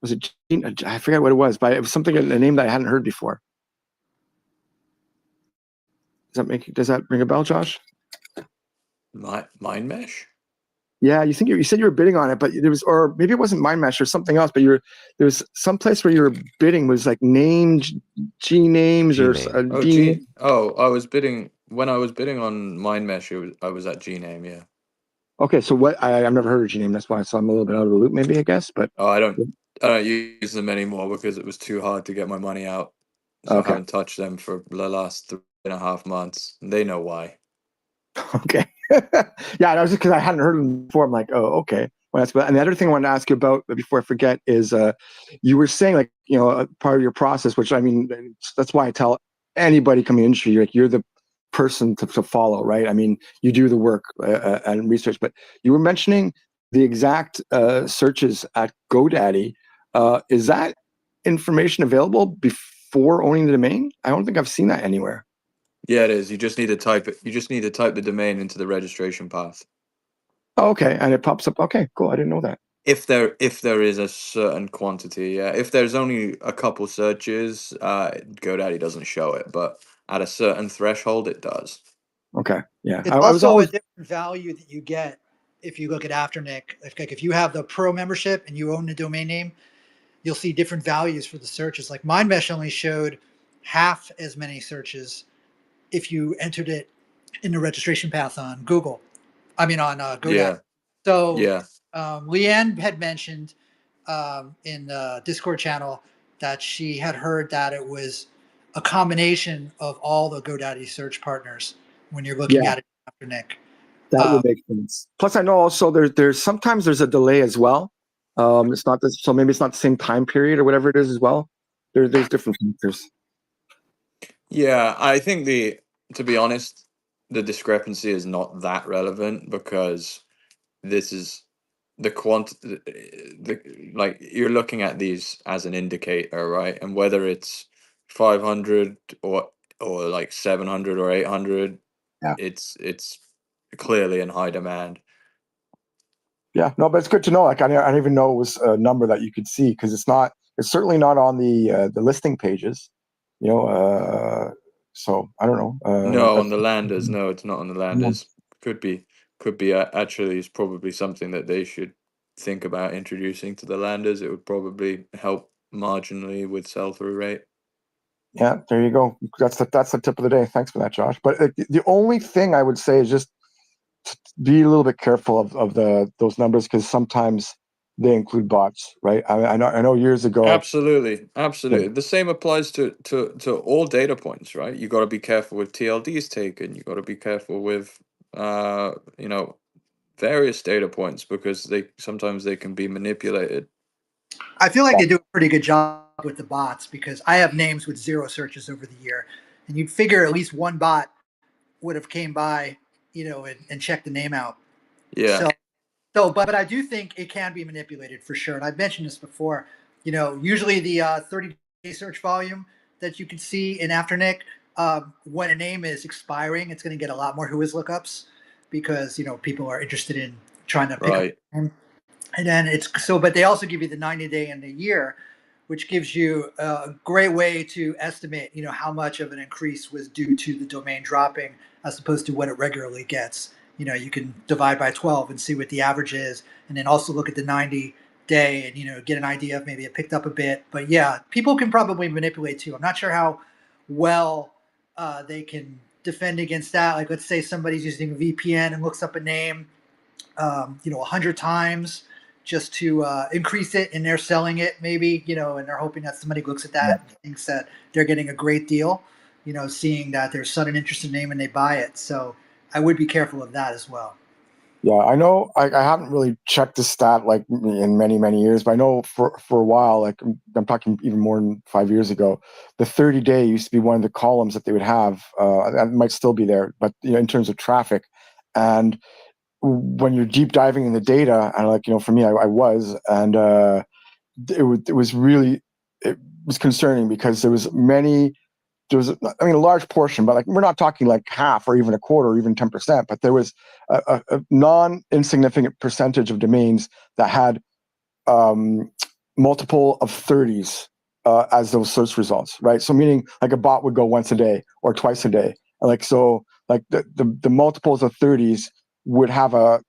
Was it Gene? I forget what it was, but it was something, a name that I hadn't heard before. Does that ring a bell, Josh? MindMesh? Yeah, you said you were bidding on it, but there was, or maybe it wasn't MindMesh or something else, but there was some place where you were bidding was like named G names or G. Oh, I was bidding when I was bidding on MindMesh. I was at G name, yeah. Okay, so what? I've never heard of G name. That's why I'm a little bit out of the loop, maybe, I guess. But I don't use them anymore because it was too hard to get my money out. So I haven't touched them for the last 3.5 months. They know why. Okay. Yeah, that was just because I hadn't heard of them before. I'm like, oh, okay. Well, and the other thing I wanted to ask you about before I forget is you were saying like, part of your process, which I mean, that's why I tell anybody coming in the industry, you're the person to follow, right? I mean, you do the work and research, but you were mentioning the exact searches at GoDaddy. Is that information available before owning the domain? I don't think I've seen that anywhere. Yeah, it is. You just need to type it. You just need to type the domain into the registration path. Oh, okay, and it pops up. Okay, cool. I didn't know that. If there is a certain quantity, yeah. If there's only a couple searches, GoDaddy doesn't show it, but at a certain threshold, it does. Okay, yeah. It's I was also a always different value that you get if you look at Afternic. If you have the pro membership and you own the domain name, you'll see different values for the searches. Like MindMesh only showed half as many searches if you entered it in the registration path on Google. I mean on GoDaddy. Yeah, So yeah. Leanne had mentioned in the Discord channel that she had heard that it was a combination of all the GoDaddy search partners when you're looking yeah. at it after Nick. That would make sense. Plus, I know also there's sometimes there's a delay as well. It's not this, so maybe it's not the same time period or whatever it is as well. There's different factors. Yeah, I think to be honest, the discrepancy is not that relevant because this is like you're looking at these as an indicator, right? And whether it's 500 or like 700 or 800, Yeah. it's clearly in high demand. Yeah, no, but it's good to know. Like I didn't even know it was a number that you could see because it's certainly not on the listing pages, you know. So I don't know. No, on That's the landers, no, it's not on the landers. Could be, actually, it's probably something that they should think about introducing to the landers. It would probably help marginally with sell-through rate. yeah. There you go. That's the tip of the day. Thanks for that, Josh. But the only thing I would say is just be a little bit careful of those numbers because sometimes they include bots, right? I know years ago. Absolutely, absolutely. The same applies to all data points, right? You got to be careful with TLDs taken. You got to be careful with you know, various data points because sometimes they can be manipulated. I feel like they do a pretty good job with the bots because I have names with 0 searches over the year, and you'd figure at least one bot would have came by, and checked the name out. Yeah, But I do think it can be manipulated for sure. And I've mentioned this before. Usually the 30-day search volume that you can see in Afternic, when a name is expiring, it's going to get a lot more who is lookups because people are interested in trying to pick up. right. And then but they also give you the 90-day and the year, which gives you a great way to estimate, how much of an increase was due to the domain dropping as opposed to what it regularly gets. You can divide by 12 and see what the average is, and then also look at the 90-day and, get an idea of maybe it picked up a bit. But yeah, people can probably manipulate too. I'm not sure how well they can defend against that. Like, let's say somebody's using a VPN and looks up a name 100 times just to increase it, and they're selling it maybe, and they're hoping that somebody looks at that and thinks that they're getting a great deal, seeing that there's sudden interest in name and they buy it. So I would be careful of that as well. Yeah, I know. I haven't really checked the stat like in many years, but I know for a while, like I'm talking even more than 5 years ago, the 30-day used to be one of the columns that they would have. That might still be there, but in terms of traffic, and when you're deep diving in the data, and like for me, I was, and it was really it was concerning because there was a large portion, but like we're not talking like half or even a quarter or even 10%, but there was a non-insignificant percentage of domains that had multiple of 30s as those search results, right? So meaning like a bot would go once a day or twice a day. Like so, like the multiples of 30s would have a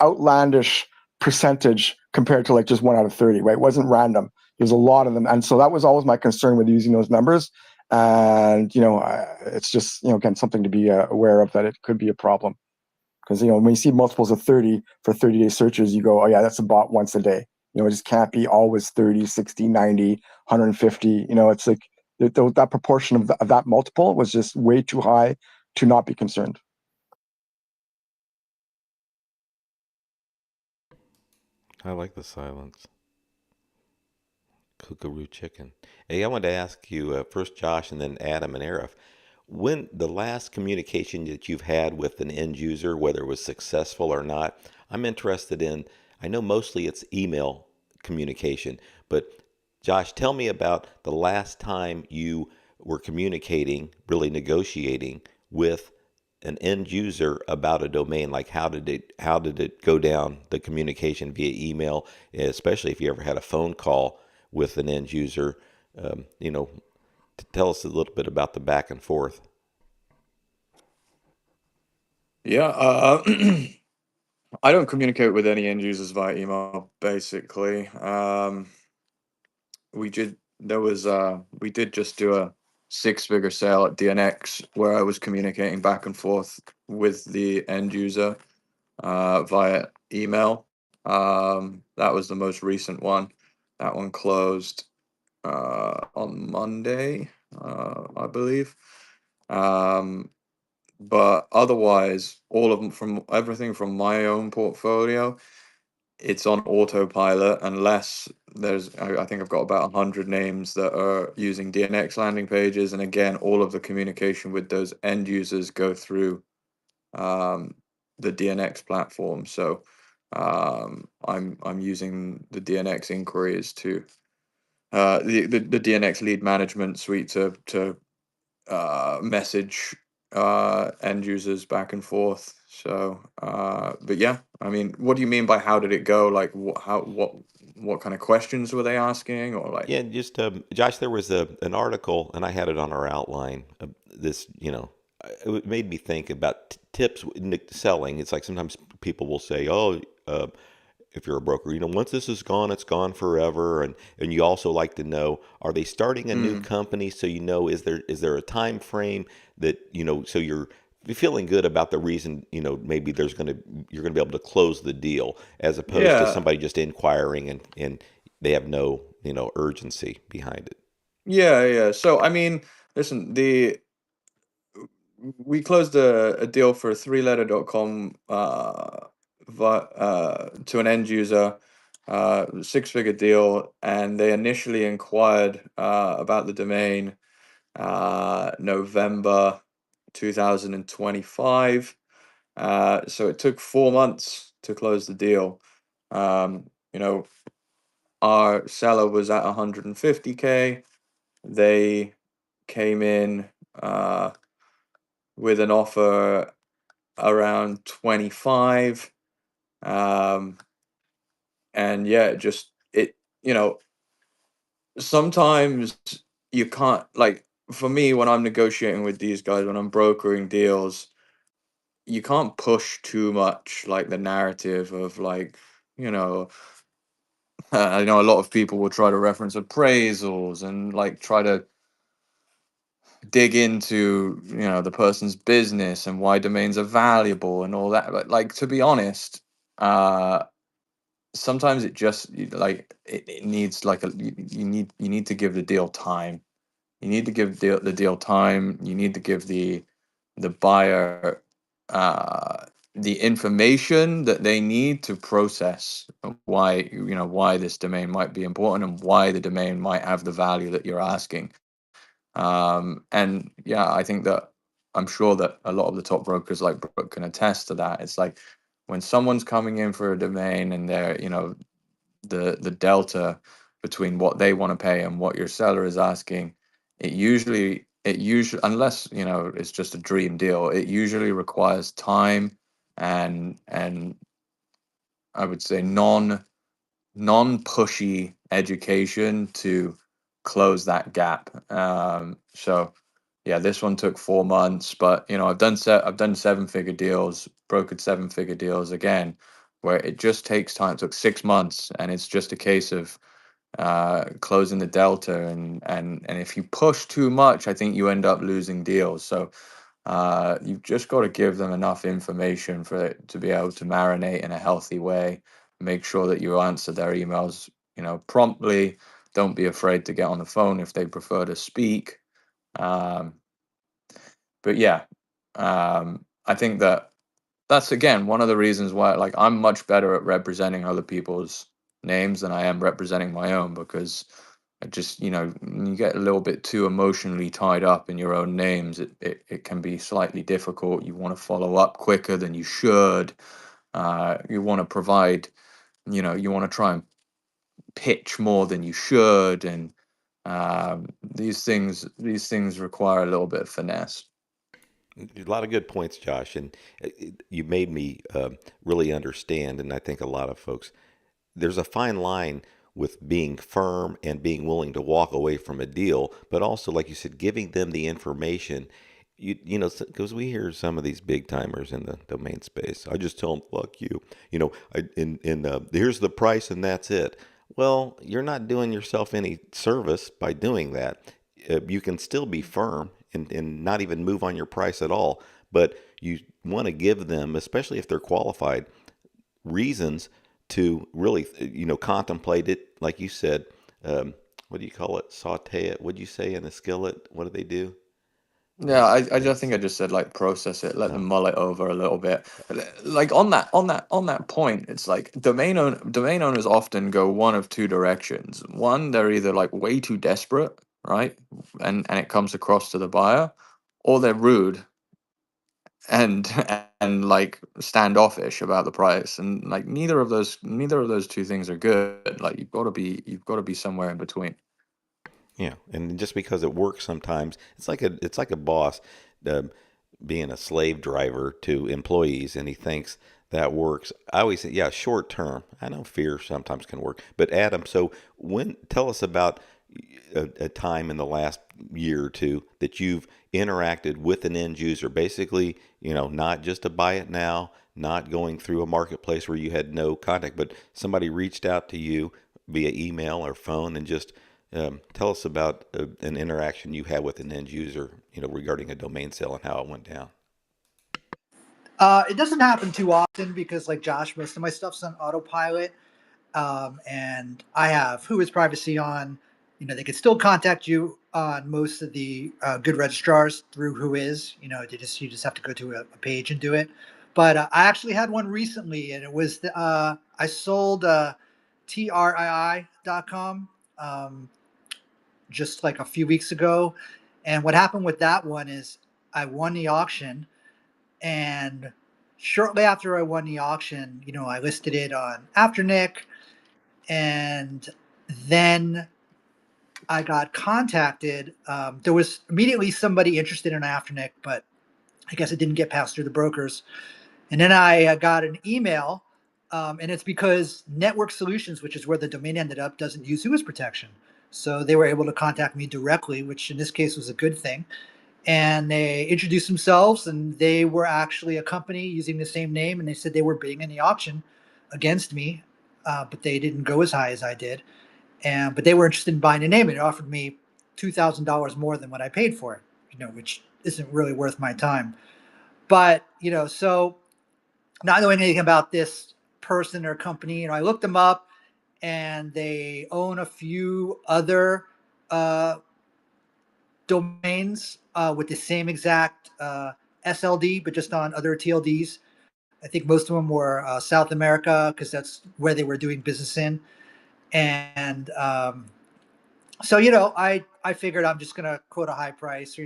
outlandish percentage compared to like just 1 out of 30, right? It wasn't random. There's a lot of them, and so that was always my concern with using those numbers. And it's just again something to be aware of, that it could be a problem because when you see multiples of 30 for 30-day searches, you go, oh yeah, that's a bot once a day. It just can't be always 30, 60, 90, 150. It's like that proportion of that multiple was just way too high to not be concerned. I like the silence. Kookaroo chicken. Hey, I wanted to ask you first, Josh, and then Adam and Arif. When the last communication that you've had with an end user, whether it was successful or not, I'm interested in. I know mostly it's email communication, but Josh, tell me about the last time you were communicating, really negotiating with an end user about a domain. Like how did it go down, the communication via email, especially if you ever had a phone call with an end user. You know, tell us a little bit about the back and forth. Yeah, I don't communicate with any end users via email, basically. We did just do a six-figure sale at DNX where I was communicating back and forth with the end user via email. That was the most recent one. That one closed on Monday, I believe. Um, but otherwise, all of them, from everything from my own portfolio, it's on autopilot unless I think I've got about 100 names that are using DNX landing pages, and again, all of the communication with those end users go through um, the DNX platform. So I'm using the DNX inquiries to the DNX lead management suite to message end users back and forth. So, but yeah, I mean, what do you mean by how did it go? Like, what kind of questions were they asking, or like? Yeah, just Josh, there was an article, and I had it on our outline. This, it made me think about tips in selling. It's like sometimes people will say, "Oh, if you're a broker, once this is gone, it's gone forever." And you also like to know, are they starting a new Mm, company? So is there a time frame that so you're feeling good about the reason, maybe you're gonna be able to close the deal, as opposed to yeah, somebody just inquiring and they have no urgency behind it. yeah. So, I mean, listen, the we closed a deal for threeletter.com to an end user, six-figure deal, and they initially inquired about the domain November 2025. So it took 4 months to close the deal. You know, our seller was at 150K. They came in with an offer around 25. Um, and yeah, you know, sometimes you can't, like, for me, when I'm negotiating with these guys, when I'm brokering deals, you can't push too much, like, the narrative of, like, you know, I know a lot of people will try to reference appraisals and like try to dig into, the person's business and why domains are valuable and all that. But like, to be honest, uh sometimes it needs like you need to give the deal time. You need to give the deal time. You need to give the buyer uh, the information that they need to process why this domain might be important and why the domain might have the value that you're asking. And yeah, I think that I'm sure that a lot of the top brokers like Brooke can attest to that. It's like when someone's coming in for a domain and they're, the delta between what they want to pay and what your seller is asking, it usually, unless it's just a dream deal, it usually requires time and I would say non-pushy education to close that gap. So yeah, this one took 4 months, but I've done seven-figure deals, brokered seven-figure deals again, where it just takes time. It took 6 months, and it's just a case of closing the delta. And if you push too much, I think you end up losing deals. So you've just got to give them enough information for it to be able to marinate in a healthy way. Make sure that you answer their emails, promptly. Don't be afraid to get on the phone if they prefer to speak. Um, but yeah, I think that's again one of the reasons why, like, I'm much better at representing other people's names than I am representing my own, because I just, when you get a little bit too emotionally tied up in your own names, it can be slightly difficult. You want to follow up quicker than you should. You want to provide, you want to try and pitch more than you should, and these things require a little bit of finesse. A lot of good points, Josh, and you made me really understand, and I think a lot of folks, there's a fine line with being firm and being willing to walk away from a deal, but also, like you said, giving them the information. You know, because we hear some of these big timers in the domain space. I just tell them, "Fuck you." You know, here's the price, and that's it. Well, you're not doing yourself any service by doing that. You can still be firm and not even move on your price at all, but you want to give them, especially if they're qualified, reasons to really, contemplate it. Like you said, what do you call it? Saute it. What do you say in a skillet? What do they do? Yeah, I just think I just said like process it, let them mull it over a little bit. Like on that point, it's like domain owners often go one of two directions. One, they're either like way too desperate, right? And it comes across to the buyer, or they're rude and and like standoffish about the price. And like neither of those two things are good. Like you've got to be somewhere in between. Yeah, and just because it works sometimes, it's like a boss being a slave driver to employees, and he thinks that works. I always say, yeah, short term. I know fear sometimes can work, but Adam, so tell us about a time in the last year or two that you've interacted with an end user, basically, not just to buy it now, not going through a marketplace where you had no contact, but somebody reached out to you via email or phone and just tell us about an interaction you had with an end user, regarding a domain sale and how it went down. It doesn't happen too often because, like Josh, most of my stuff's on autopilot, and I have Who is Privacy on. They can still contact you on most of the good registrars through Who Is. You just have to go to a page and do it. But I actually had one recently, and it was I sold trii.com just like a few weeks ago, and what happened with that one is I won the auction, and shortly after I won the auction, I listed it on Afternic, and then I got contacted. There was immediately somebody interested in Afternic, but I guess it didn't get passed through the brokers. And then I got an email, and it's because Network Solutions, which is where the domain ended up, doesn't use whois protection. So they were able to contact me directly, which in this case was a good thing. And they introduced themselves, and they were actually a company using the same name, and they said they were bidding in the auction against me, but they didn't go as high as I did. But they were interested in buying the name, and it offered me $2,000 more than what I paid for it, which isn't really worth my time. But so not knowing anything about this person or company, I looked them up, and they own a few other domains with the same exact SLD, but just on other TLDs. I think most of them were South America because that's where they were doing business in. And so, I figured I'm just going to quote a high price,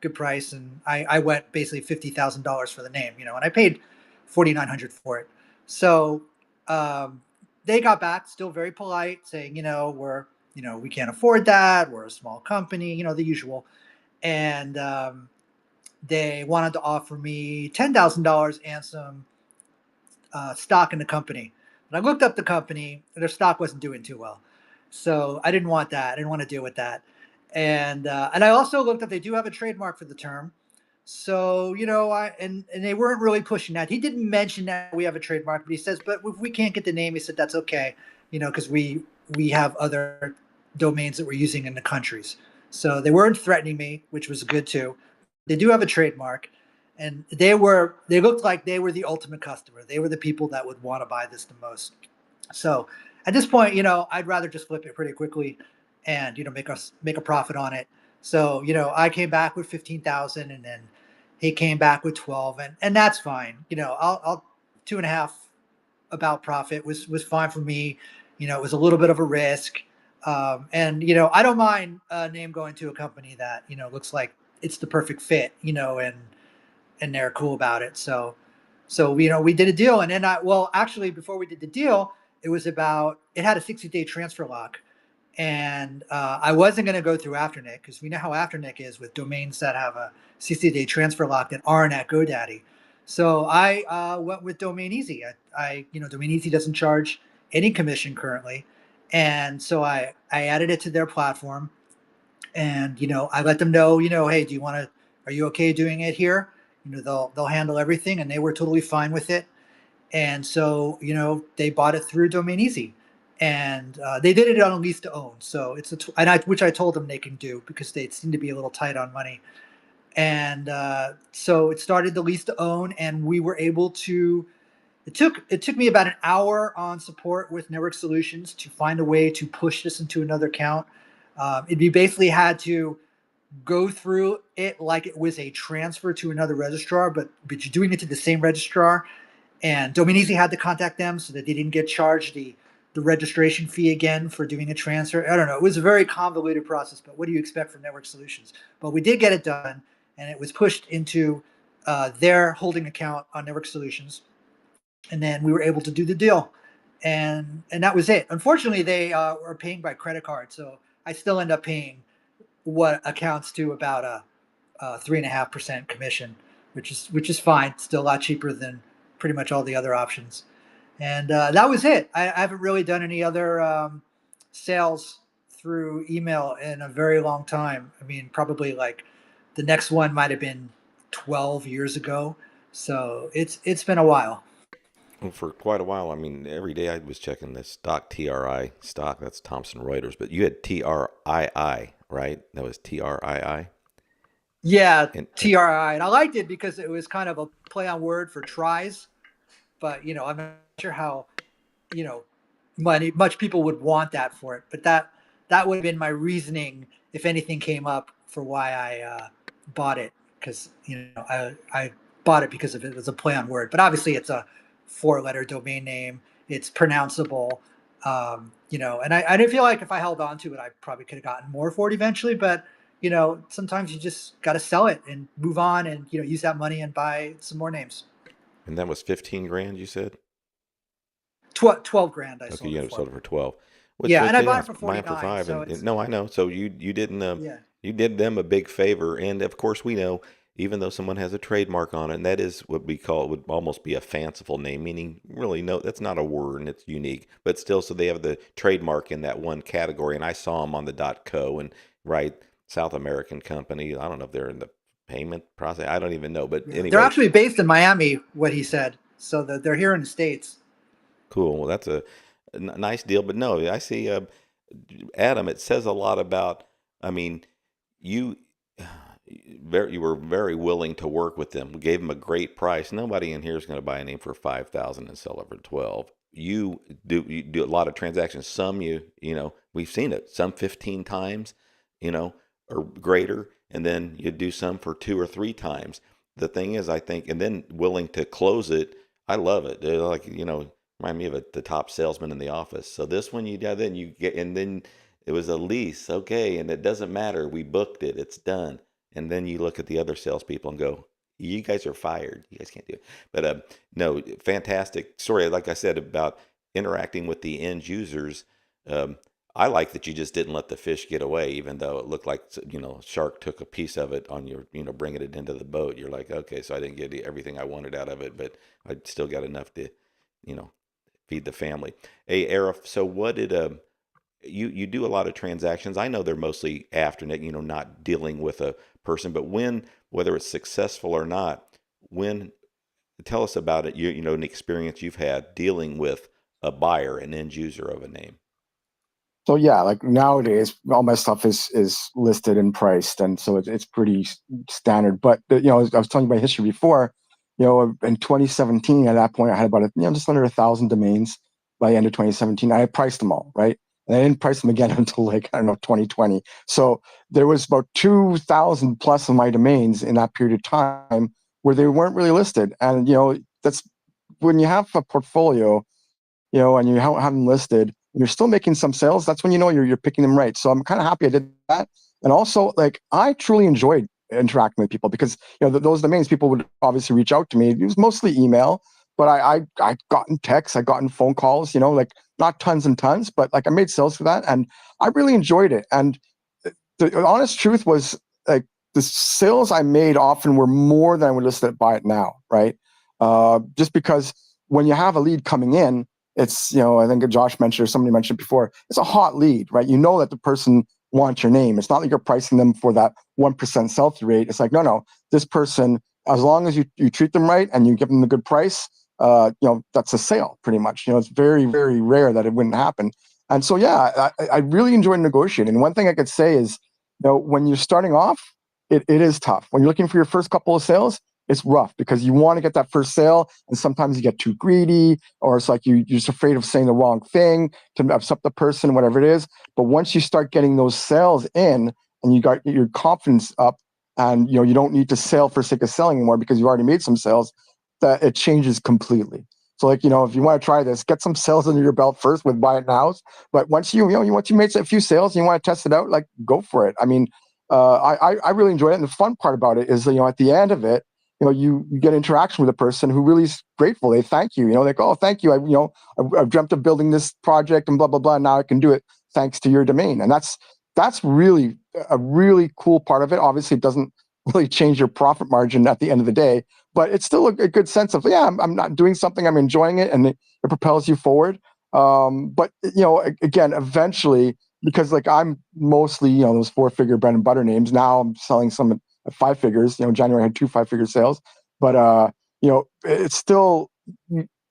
good price. And I went basically $50,000 for the name, and I paid $4,900 for it. So they got back still very polite saying, we can't afford that. We're a small company, the usual. And they wanted to offer me $10,000 and some stock in the company. But I looked up the company, and their stock wasn't doing too well. So I didn't want that. I didn't want to deal with that. And I also looked up, they do have a trademark for the term. So, and they weren't really pushing that. He didn't mention that we have a trademark, but he says, but if we can't get the name, he said, that's okay, because we have other domains that we're using in the countries. So they weren't threatening me, which was good too. They do have a trademark, and they looked like they were the ultimate customer. They were the people that would want to buy this the most. So at this point, I'd rather just flip it pretty quickly and, make a profit on it. So, I came back with 15,000, and then he came back with 12, and that's fine. I'll 2.5 about profit was fine for me. It was a little bit of a risk. And, I don't mind a name going to a company that, looks like it's the perfect fit, and they're cool about it. So, we did a deal. And then actually before we did the deal, it it had a 60-day transfer lock. And I wasn't going to go through Afternic because we know how Afternic is with domains that have a 60-day transfer lock that aren't at GoDaddy. So I went with Domain Easy. Domain Easy doesn't charge any commission currently, and so I added it to their platform, and I let them know, hey, are you okay doing it here? They'll handle everything, and they were totally fine with it. And so, they bought it through Domain Easy, and they did it on a lease to own. So it's which I told them they can do because they seem to be a little tight on money. And so it started the lease to own, and we were able to. It took me about an hour on support with Network Solutions to find a way to push this into another account. We basically had to go through it like it was a transfer to another registrar, but you're doing it to the same registrar. And Domain Easy had to contact them so that they didn't get charged the registration fee again for doing a transfer. I don't know. It was a very convoluted process, but what do you expect from Network Solutions? But we did get it done, and it was pushed into their holding account on Network Solutions. And then we were able to do the deal. And that was it. Unfortunately, they are paying by credit card. So I still end up paying what accounts to about a 3.5% commission, which is fine. Still a lot cheaper than pretty much all the other options. And that was it. I haven't really done any other sales through email in a very long time. I mean, probably like the next one might have been 12 years ago. So it's been a while. Well, for quite a while, I mean, every day I was checking this stock, TRI stock. That's Thomson Reuters, but you had TRII, right? That was TRII. Yeah, And TRI. And I liked it because it was kind of a play on word for tries. But I'm not sure how much people would want that for it. But that would have been my reasoning if anything came up for why I bought it, because I bought it because of it was a play on word. But obviously it's a 4-letter domain name. It's pronounceable. And I didn't feel like if I held on to it, I probably could have gotten more for it eventually. But sometimes you just got to sell it and move on, and use that money and buy some more names. that was 15 grand, you said? 12 grand I Okay, sold you it had for. sold it for 12. Which Yeah, let's and I say, bought yeah, it for mine for 49. 5, So and it's no, I know. So you didn't yeah. you did them a big favor, and of course we know, even though someone has a trademark on it, and that is what we call, it would almost be a fanciful name, meaning really no, that's not a word and it's unique, but still, so they have the trademark in that one category. And I saw them on the .co, and right, South American company. I don't know if they're in the payment process. I don't even know, but Yeah. They're anyway, actually based in Miami, what he said. So they're here in the States. cool. Well, that's a nice deal. But no, I see, Adam. It says a lot about. I mean, you you were very willing to work with them. We gave them a great price. Nobody in here is going to buy a name for 5,000 and sell it for 12. You do a lot of transactions. Some we've seen it. Some 15 times, or greater, and then you do some for 2 or 3 times. The thing is, I think, and then willing to close it. I love it. They're like, remind me of the top salesman in the office. So this one, then you get, and then it was a lease, okay, and it doesn't matter. We booked it. It's done. And then you look at the other salespeople and go, "You guys are fired. You guys can't do it." But no, fantastic story. Like I said about interacting with the end users, um, I like that you just didn't let the fish get away, even though it looked like a shark took a piece of it on your bringing it into the boat. You're like, okay, so I didn't get everything I wanted out of it, but I still got enough to, you know, feed the family. Hey, Arif, so what did you do a lot of transactions? I know they're mostly afternet, not dealing with a person, but whether it's successful or not, when tell us about it. An experience you've had dealing with a buyer, an end user of a name. So yeah, like nowadays, all my stuff is listed and priced, and so it's pretty standard. But I was telling you my history before. In 2017, at that point, I had about just under 1,000 domains. By the end of 2017, I had priced them all, right, and I didn't price them again until like, I don't know, 2020. So there was about 2,000 plus of my domains in that period of time where they weren't really listed, and that's when you have a portfolio, and you have them listed, and you're still making some sales. That's when you're picking them right. So I'm kind of happy I did that. And also, like, I truly enjoyed interacting with people because those domains, people would obviously reach out to me. It was mostly email, but I gotten texts, I gotten phone calls, like not tons and tons, but like I made sales for that, and I really enjoyed it. And the honest truth was, like, the sales I made often were more than I would list at Buy It Now, right? Just because when you have a lead coming in, it's, I think Josh mentioned, or somebody mentioned before, it's a hot lead, right? You know that the person wants your name. It's not like you're pricing them for that 1% sell-through rate. It's like, no, this person, as long as you treat them right and you give them a good price, that's a sale pretty much. It's very, very rare that it wouldn't happen. And so, yeah, I really enjoyed negotiating. And one thing I could say is, when you're starting off, it is tough. When you're looking for your first couple of sales, it's rough because you want to get that first sale, and sometimes you get too greedy, or it's like you're just afraid of saying the wrong thing to upset the person, whatever it is. But once you start getting those sales in, and you got your confidence up, and you don't need to sell for sake of selling anymore because you already made some sales, that it changes completely. So, like, if you want to try this, get some sales under your belt first with Buy It Nows. But once you made a few sales and you want to test it out, like, go for it. I mean, I really enjoy it. And the fun part about it is, at the end of it, you get interaction with a person who really is grateful. They thank you. They go, oh, thank you. I've dreamt of building this project and blah, blah, blah. And now I can do it thanks to your domain. And that's really a really cool part of it. Obviously, it doesn't really change your profit margin at the end of the day, but it's still a good sense of, yeah, I'm not doing something, I'm enjoying it, and it propels you forward. But again, eventually, because like I'm mostly those 4-figure bread and butter names. Now I'm selling some at 5 figures. January I had 2 5-figure sales, but it's still,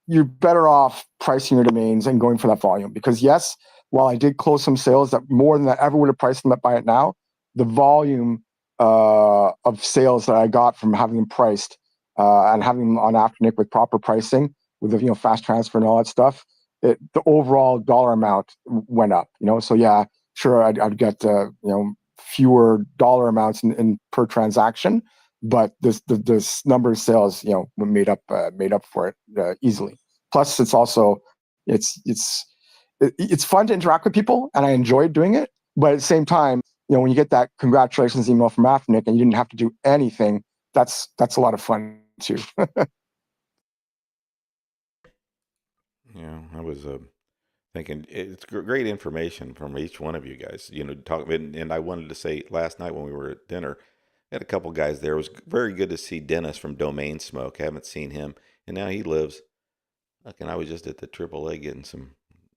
you're better off pricing your domains and going for that volume, because yes, while I did close some sales that more than I ever would have priced them at Buy It Now, the volume of sales that I got from having them priced and having them on Afternic with proper pricing, with the fast transfer and all that stuff, the overall dollar amount went up. So yeah, sure, I'd get fewer dollar amounts in per transaction, but this number of sales made up for it easily. Plus, it's also it's fun to interact with people, and I enjoyed doing it. But at the same time, when you get that congratulations email from Afternic and you didn't have to do anything, that's a lot of fun too. Yeah, I was thinking it's great information from each one of you guys. And I wanted to say last night when we were at dinner, I had a couple guys there. It was very good to see Dennis from Domain Smoke. I haven't seen him, and now he lives. Look, and I was just at the AAA getting some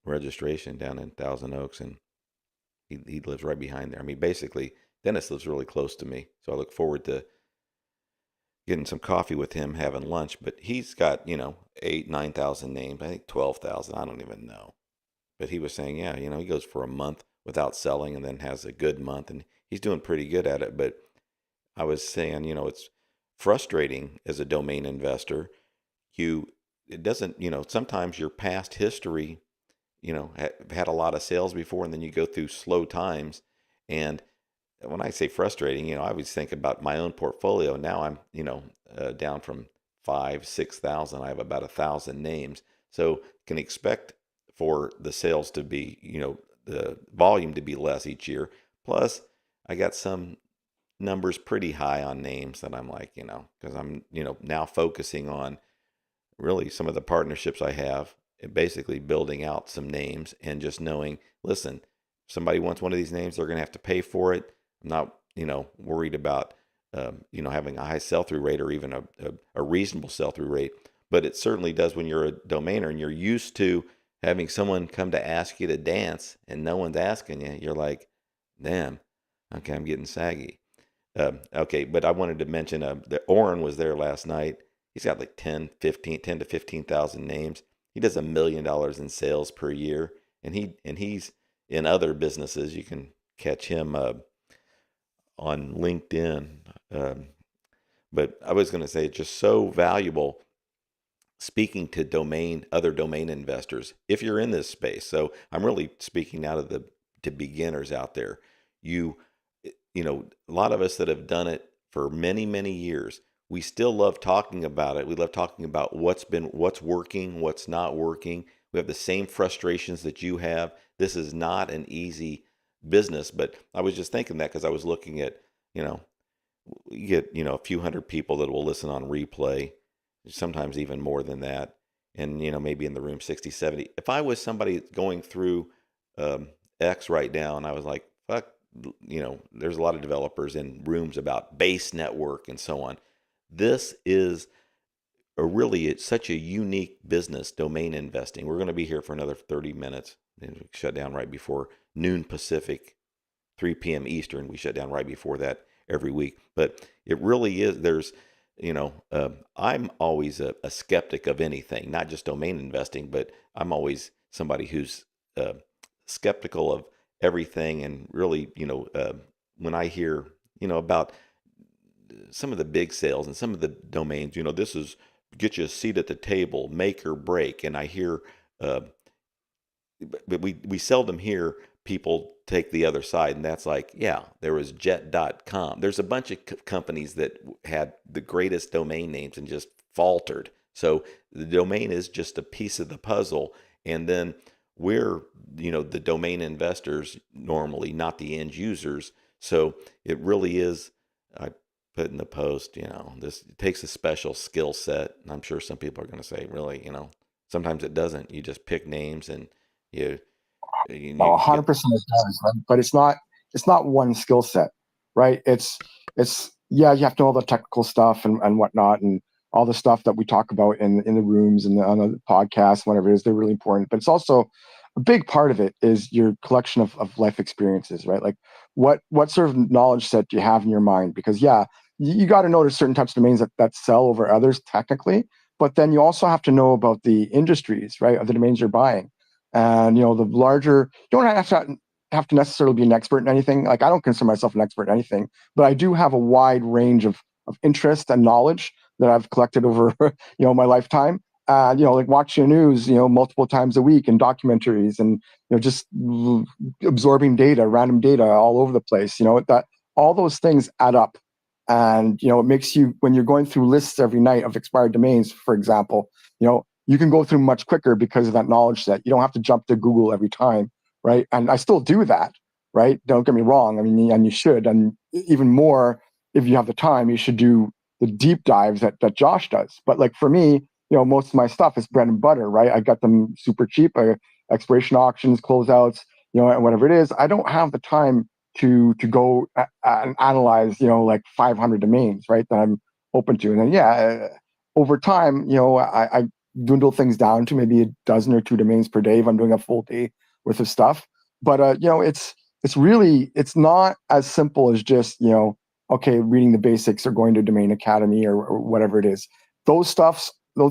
registration down in Thousand Oaks, and he lives right behind there. I mean, basically, Dennis lives really close to me, so I look forward to getting some coffee with him, having lunch. But he's got 8,000-9,000 names. I think 12,000. I don't even know. But he was saying, yeah, he goes for a month without selling, and then has a good month, and he's doing pretty good at it. But I was saying, it's frustrating as a domain investor. It doesn't, sometimes your past history, had a lot of sales before, and then you go through slow times. And when I say frustrating, I always think about my own portfolio. Now I'm, down from 5,000-6,000. I have about 1,000 names. So can expect for the sales to be, the volume to be less each year. Plus, I got some numbers pretty high on names that I'm like, because I'm, now focusing on really some of the partnerships I have, and basically building out some names and just knowing, listen, if somebody wants one of these names, they're going to have to pay for it. I'm not, worried about, having a high sell-through rate or even a reasonable sell-through rate. But it certainly does when you're a domainer and you're used to having someone come to ask you to dance and no one's asking you. You're like, damn, okay, I'm getting saggy. Okay, but I wanted to mention that Oren was there last night. He's got like 10 to 15,000 names. He does $1 million in sales per year, and he's in other businesses. You can catch him on LinkedIn. But I was going to say, it's just so valuable speaking to other domain investors if you're in this space. So I'm really speaking now to beginners out there. A lot of us that have done it for many, many years, we still love talking about it. We love talking about what's working, what's not working. We have the same frustrations that you have. This is not an easy business, but I was just thinking that because I was looking at, you get, a few hundred people that will listen on replay, sometimes even more than that. and maybe in the room 60, 70. If I was somebody going through X right now, and I was like, fuck, there's a lot of developers in rooms about base network and so on. This is it's such a unique business, domain investing. We're going to be here for another 30 minutes. And we shut down right before noon Pacific, 3 p.m. Eastern. We shut down right before that every week. But it really is, I'm always a skeptic of anything, not just domain investing, but I'm always somebody who's uh, skeptical of everything. And really, when I hear, about some of the big sales and some of the domains, this is get you a seat at the table, make or break. And I hear, uh, but we seldom hear people take the other side. And that's like, yeah, there was jet.com. There's a bunch of companies that had the greatest domain names and just faltered. So the domain is just a piece of the puzzle. And then we're, the domain investors normally, not the end users. So it really is, I put in the post, this it takes a special skill set. And I'm sure some people are going to say, really, sometimes it doesn't. You just pick names and you No, you get 100% it does, right? But it's not one skill set, right? It's yeah, you have to know the technical stuff and whatnot and all the stuff that we talk about in the rooms and on the podcast, whatever it is, they're really important. But it's also a big part of it is your collection of life experiences, right? Like what sort of knowledge set do you have in your mind? Because yeah, you got to know there's certain types of domains that sell over others technically, but then you also have to know about the industries, right, of the domains you're buying. And the larger, you don't have to necessarily be an expert in anything. Like I don't consider myself an expert in anything, but I do have a wide range of interest and knowledge that I've collected over my lifetime. Like watching the news, multiple times a week and documentaries and just absorbing data, random data all over the place. That all those things add up. And it makes you, when you're going through lists every night of expired domains, for example, you can go through much quicker because of that knowledge set. You don't have to jump to Google every time, right? And I still do that, right? Don't get me wrong. I mean, and you should. And even more, if you have the time, you should do the deep dives that Josh does. But like for me, most of my stuff is bread and butter, right? I got them super cheap, expiration auctions, closeouts, and whatever it is. I don't have the time to go and analyze, like 500 domains, right? That I'm open to. And then, yeah, over time, I dwindle things down to maybe a dozen or two domains per day if I'm doing a full day worth of stuff. But it's not as simple as just okay, reading the basics or going to Domain Academy or whatever it is. Those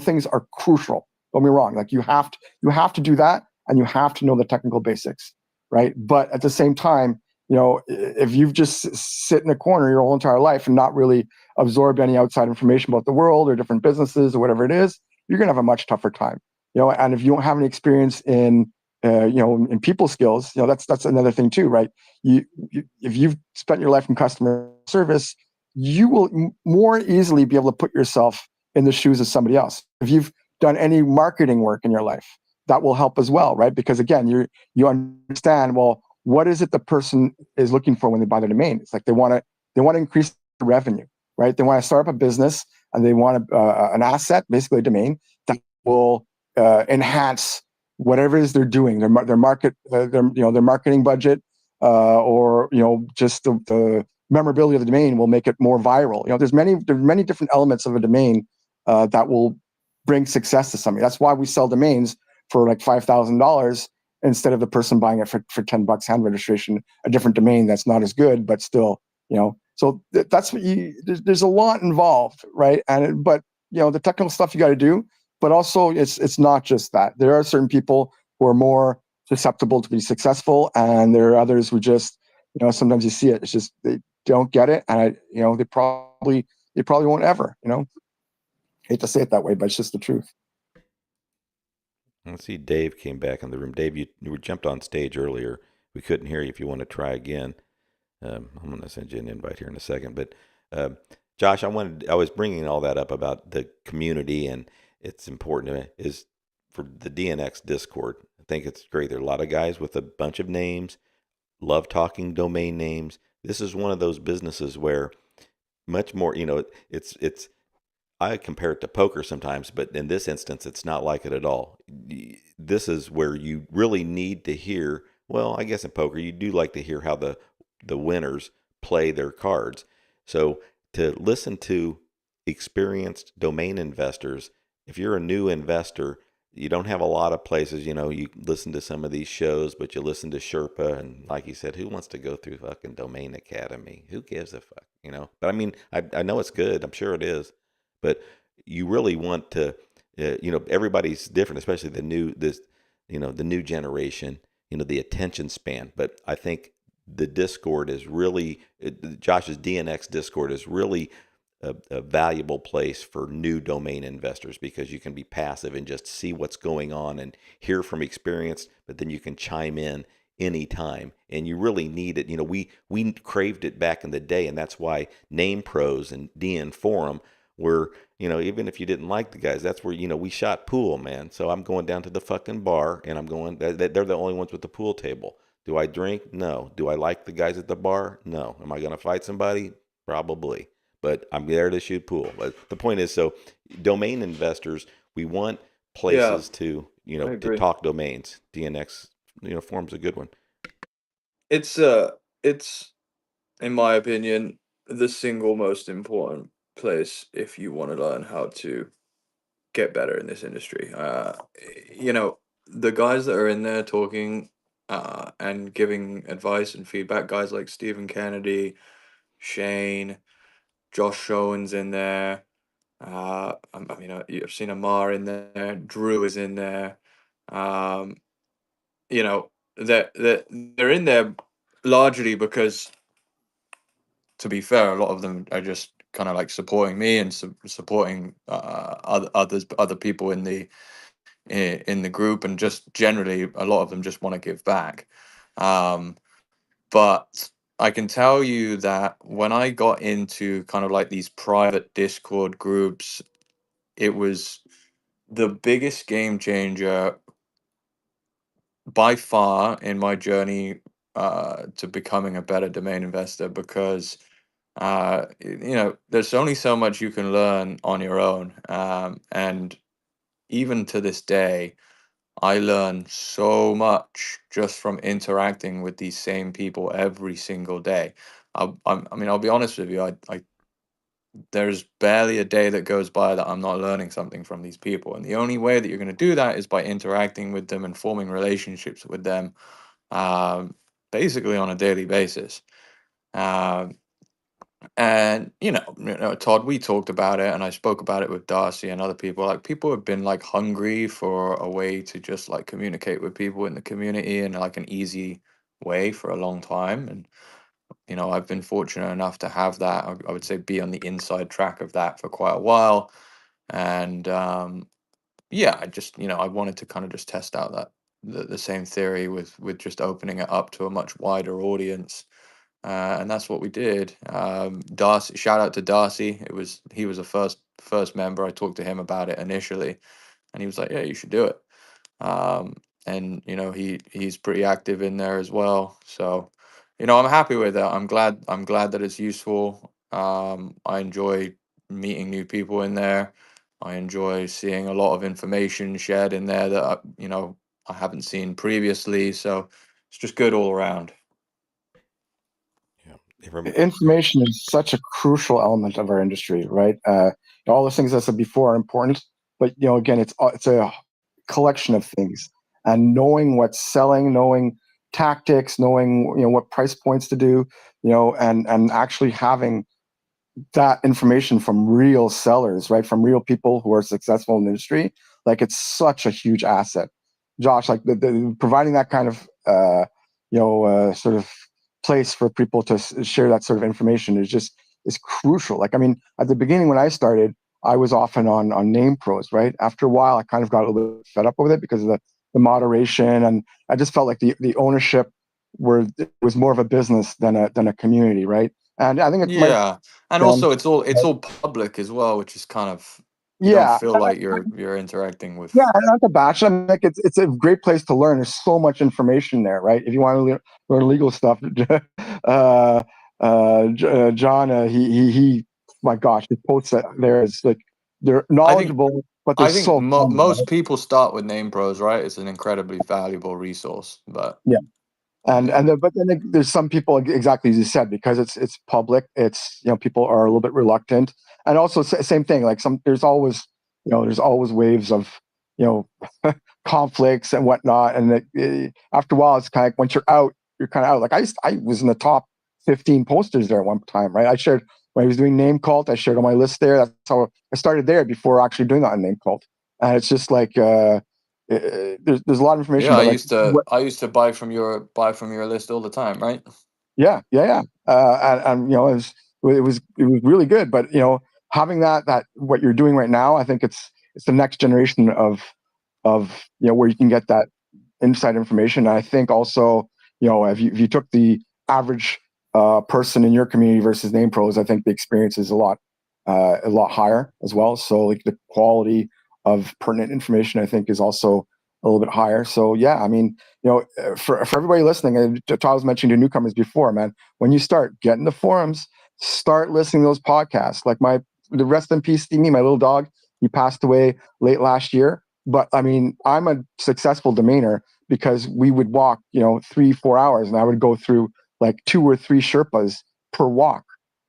things are crucial. Don't be wrong. Like you have to do that, and you have to know the technical basics, right? But at the same time, if you've just sit in a corner your whole entire life and not really absorbed any outside information about the world or different businesses or whatever it is, you're going to have a much tougher time. And if you don't have any experience in in people skills, that's another thing too, right? If you've spent your life in customer service, you will more easily be able to put yourself in the shoes of somebody else. If you've done any marketing work in your life, that will help as well, right? Because again, you understand, well, what is it the person is looking for when they buy the domain? It's like they want to increase the revenue, right? They want to start up a business and they want an asset, basically a domain that will enhance whatever it is they're doing, their market, their marketing budget, or just the memorability of the domain will make it more viral. There's many different elements of a domain that will bring success to somebody. That's why we sell domains for like $5,000 instead of the person buying it for $10 hand registration, a different domain that's not as good, but still, So that's what there's a lot involved, right? But the technical stuff you got to do, but also it's not just that. There are certain people who are more susceptible to be successful, and there are others who just, sometimes you see it. It's just they don't get it, and they probably won't ever. Hate to say it that way, but it's just the truth. Let's see, Dave came back in the room. Dave, you were jumped on stage earlier. We couldn't hear you. If you want to try again, I'm going to send you an invite here in a second. But Josh, I was bringing all that up about the community, and it's important to me is for the DNX Discord. I think it's great. There are a lot of guys with a bunch of names, love talking domain names. This is one of those businesses where much more, it's I compare it to poker sometimes, but in this instance, it's not like it at all. This is where you really need to hear. Well, I guess in poker, you do like to hear how the winners play their cards. So to listen to experienced domain investors, if you're a new investor, you don't have a lot of places. You listen to some of these shows, but you listen to Sherpa, and like you said, who wants to go through fucking Domain Academy? Who gives a fuck? But I mean, I know it's good. I'm sure it is, but you really want to, everybody's different, especially the new generation, the attention span. But I think the Discord is really, Josh's DNX Discord is really a valuable place for new domain investors, because you can be passive and just see what's going on and hear from experience, but then you can chime in anytime, and you really need it. We craved it back in the day, and that's why Name Pros and DN Forum were, even if you didn't like the guys, that's where, we shot pool, man. So I'm going down to the fucking bar, and I'm going, they're the only ones with the pool table. Do I drink? No. Do I like the guys at the bar? No. Am I going to fight somebody? Probably. But I'm there to shoot pool. But the point is, so domain investors, we want Yeah, places to, I to agree. talk domains. DNX, forum's a good one. It's in my opinion the single most important place if you want to learn how to get better in this industry. You know, the guys that are in there talking and giving advice and feedback, guys like Stephen Kennedy, Shane, Josh Showen's in there. I mean, I've seen Amar in there. Drew is in there. Um, you know, they're in there largely because, to be fair, a lot of them are just kind of like supporting me and supporting other people in the group, and just generally a lot of them just want to give back. Um, but I can tell you that when I got into kind of like these private Discord groups, it was the biggest game changer by far in my journey to becoming a better domain investor, because there's only so much you can learn on your own, and even to this day I learn so much just from interacting with these same people every single day. I mean, I'll be honest with you. I there's barely a day that goes by that I'm not learning something from these people, and the only way that you're going to do that is by interacting with them and forming relationships with them, um, basically on a daily basis. Um, and Todd, we talked about it, and I spoke about it with Darcy and other people. Like, people have been like hungry for a way to just like communicate with people in the community in like an easy way for a long time. And I've been fortunate enough to have that. I would say be on the inside track of that for quite a while. And yeah, I just I wanted to kind of just test out the same theory with just opening it up to a much wider audience, and that's what we did. Darcy, shout out to Darcy. He was the first member. I talked to him about it initially, and he was like, "Yeah, you should do it." Um, and he's pretty active in there as well. So, I'm happy with that. I'm glad that it's useful. I enjoy meeting new people in there. I enjoy seeing a lot of information shared in there that I haven't seen previously. So it's just good all around. Yeah. Every- Information is such a crucial element of our industry, right? All the things I said before are important, but again, it's a collection of things, and knowing what's selling, knowing tactics, knowing what price points to do, and actually having that information from real sellers, right? From real people who are successful in the industry. Like, it's such a huge asset. Josh, like the providing that kind of, sort of place for people to share that sort of information is crucial. Like, I mean, at the beginning when I started, I was often on Name Pros, right? After a while, I kind of got a little bit fed up with it because of the moderation, and I just felt like the ownership was more of a business than a community, right? And I think it might Yeah, and have been, also it's all public as well, which is kind of, you don't yeah, feel like you're interacting yeah, with. not the bachelor. I mean, like, it's a great place to learn. There's so much information there, right? If you want to learn legal stuff, John, he my gosh, his posts there is like they're I think knowledgeable, but they're I think so common, most right? people start with Name Pros, right? It's an incredibly valuable resource, but Yeah. yeah. But then there's some people, exactly as you said, because it's public. It's, people are a little bit reluctant, and also same thing. Like there's always waves of you know conflicts and whatnot, and after a while, it's kind of like once you're out, you're kind of out. Like I was in the top 15 posters there at one time, right? I shared when I was doing Name Cult. I shared on my list there. That's how I started there before actually doing that on Name Cult, and it's just like. There's a lot of information, Yeah, but like I used to buy from your list all the time, right? yeah. And it was really good. But having that what you're doing right now, I think it's the next generation of where you can get that inside information. And I think also, if you took the average person in your community versus Name Pros, I think the experience is a lot higher as well. So like the quality of pertinent information, I think, is also a little bit higher. So yeah, I mean, for everybody listening, and Todd was mentioning to newcomers before, man, when you start getting the forums, start listening to those podcasts. Like the rest in peace, Steamy, my little dog, he passed away late last year. But I mean, I'm a successful domainer because we would walk, 3-4 hours, and I would go through like 2 or 3 Sherpas per walk,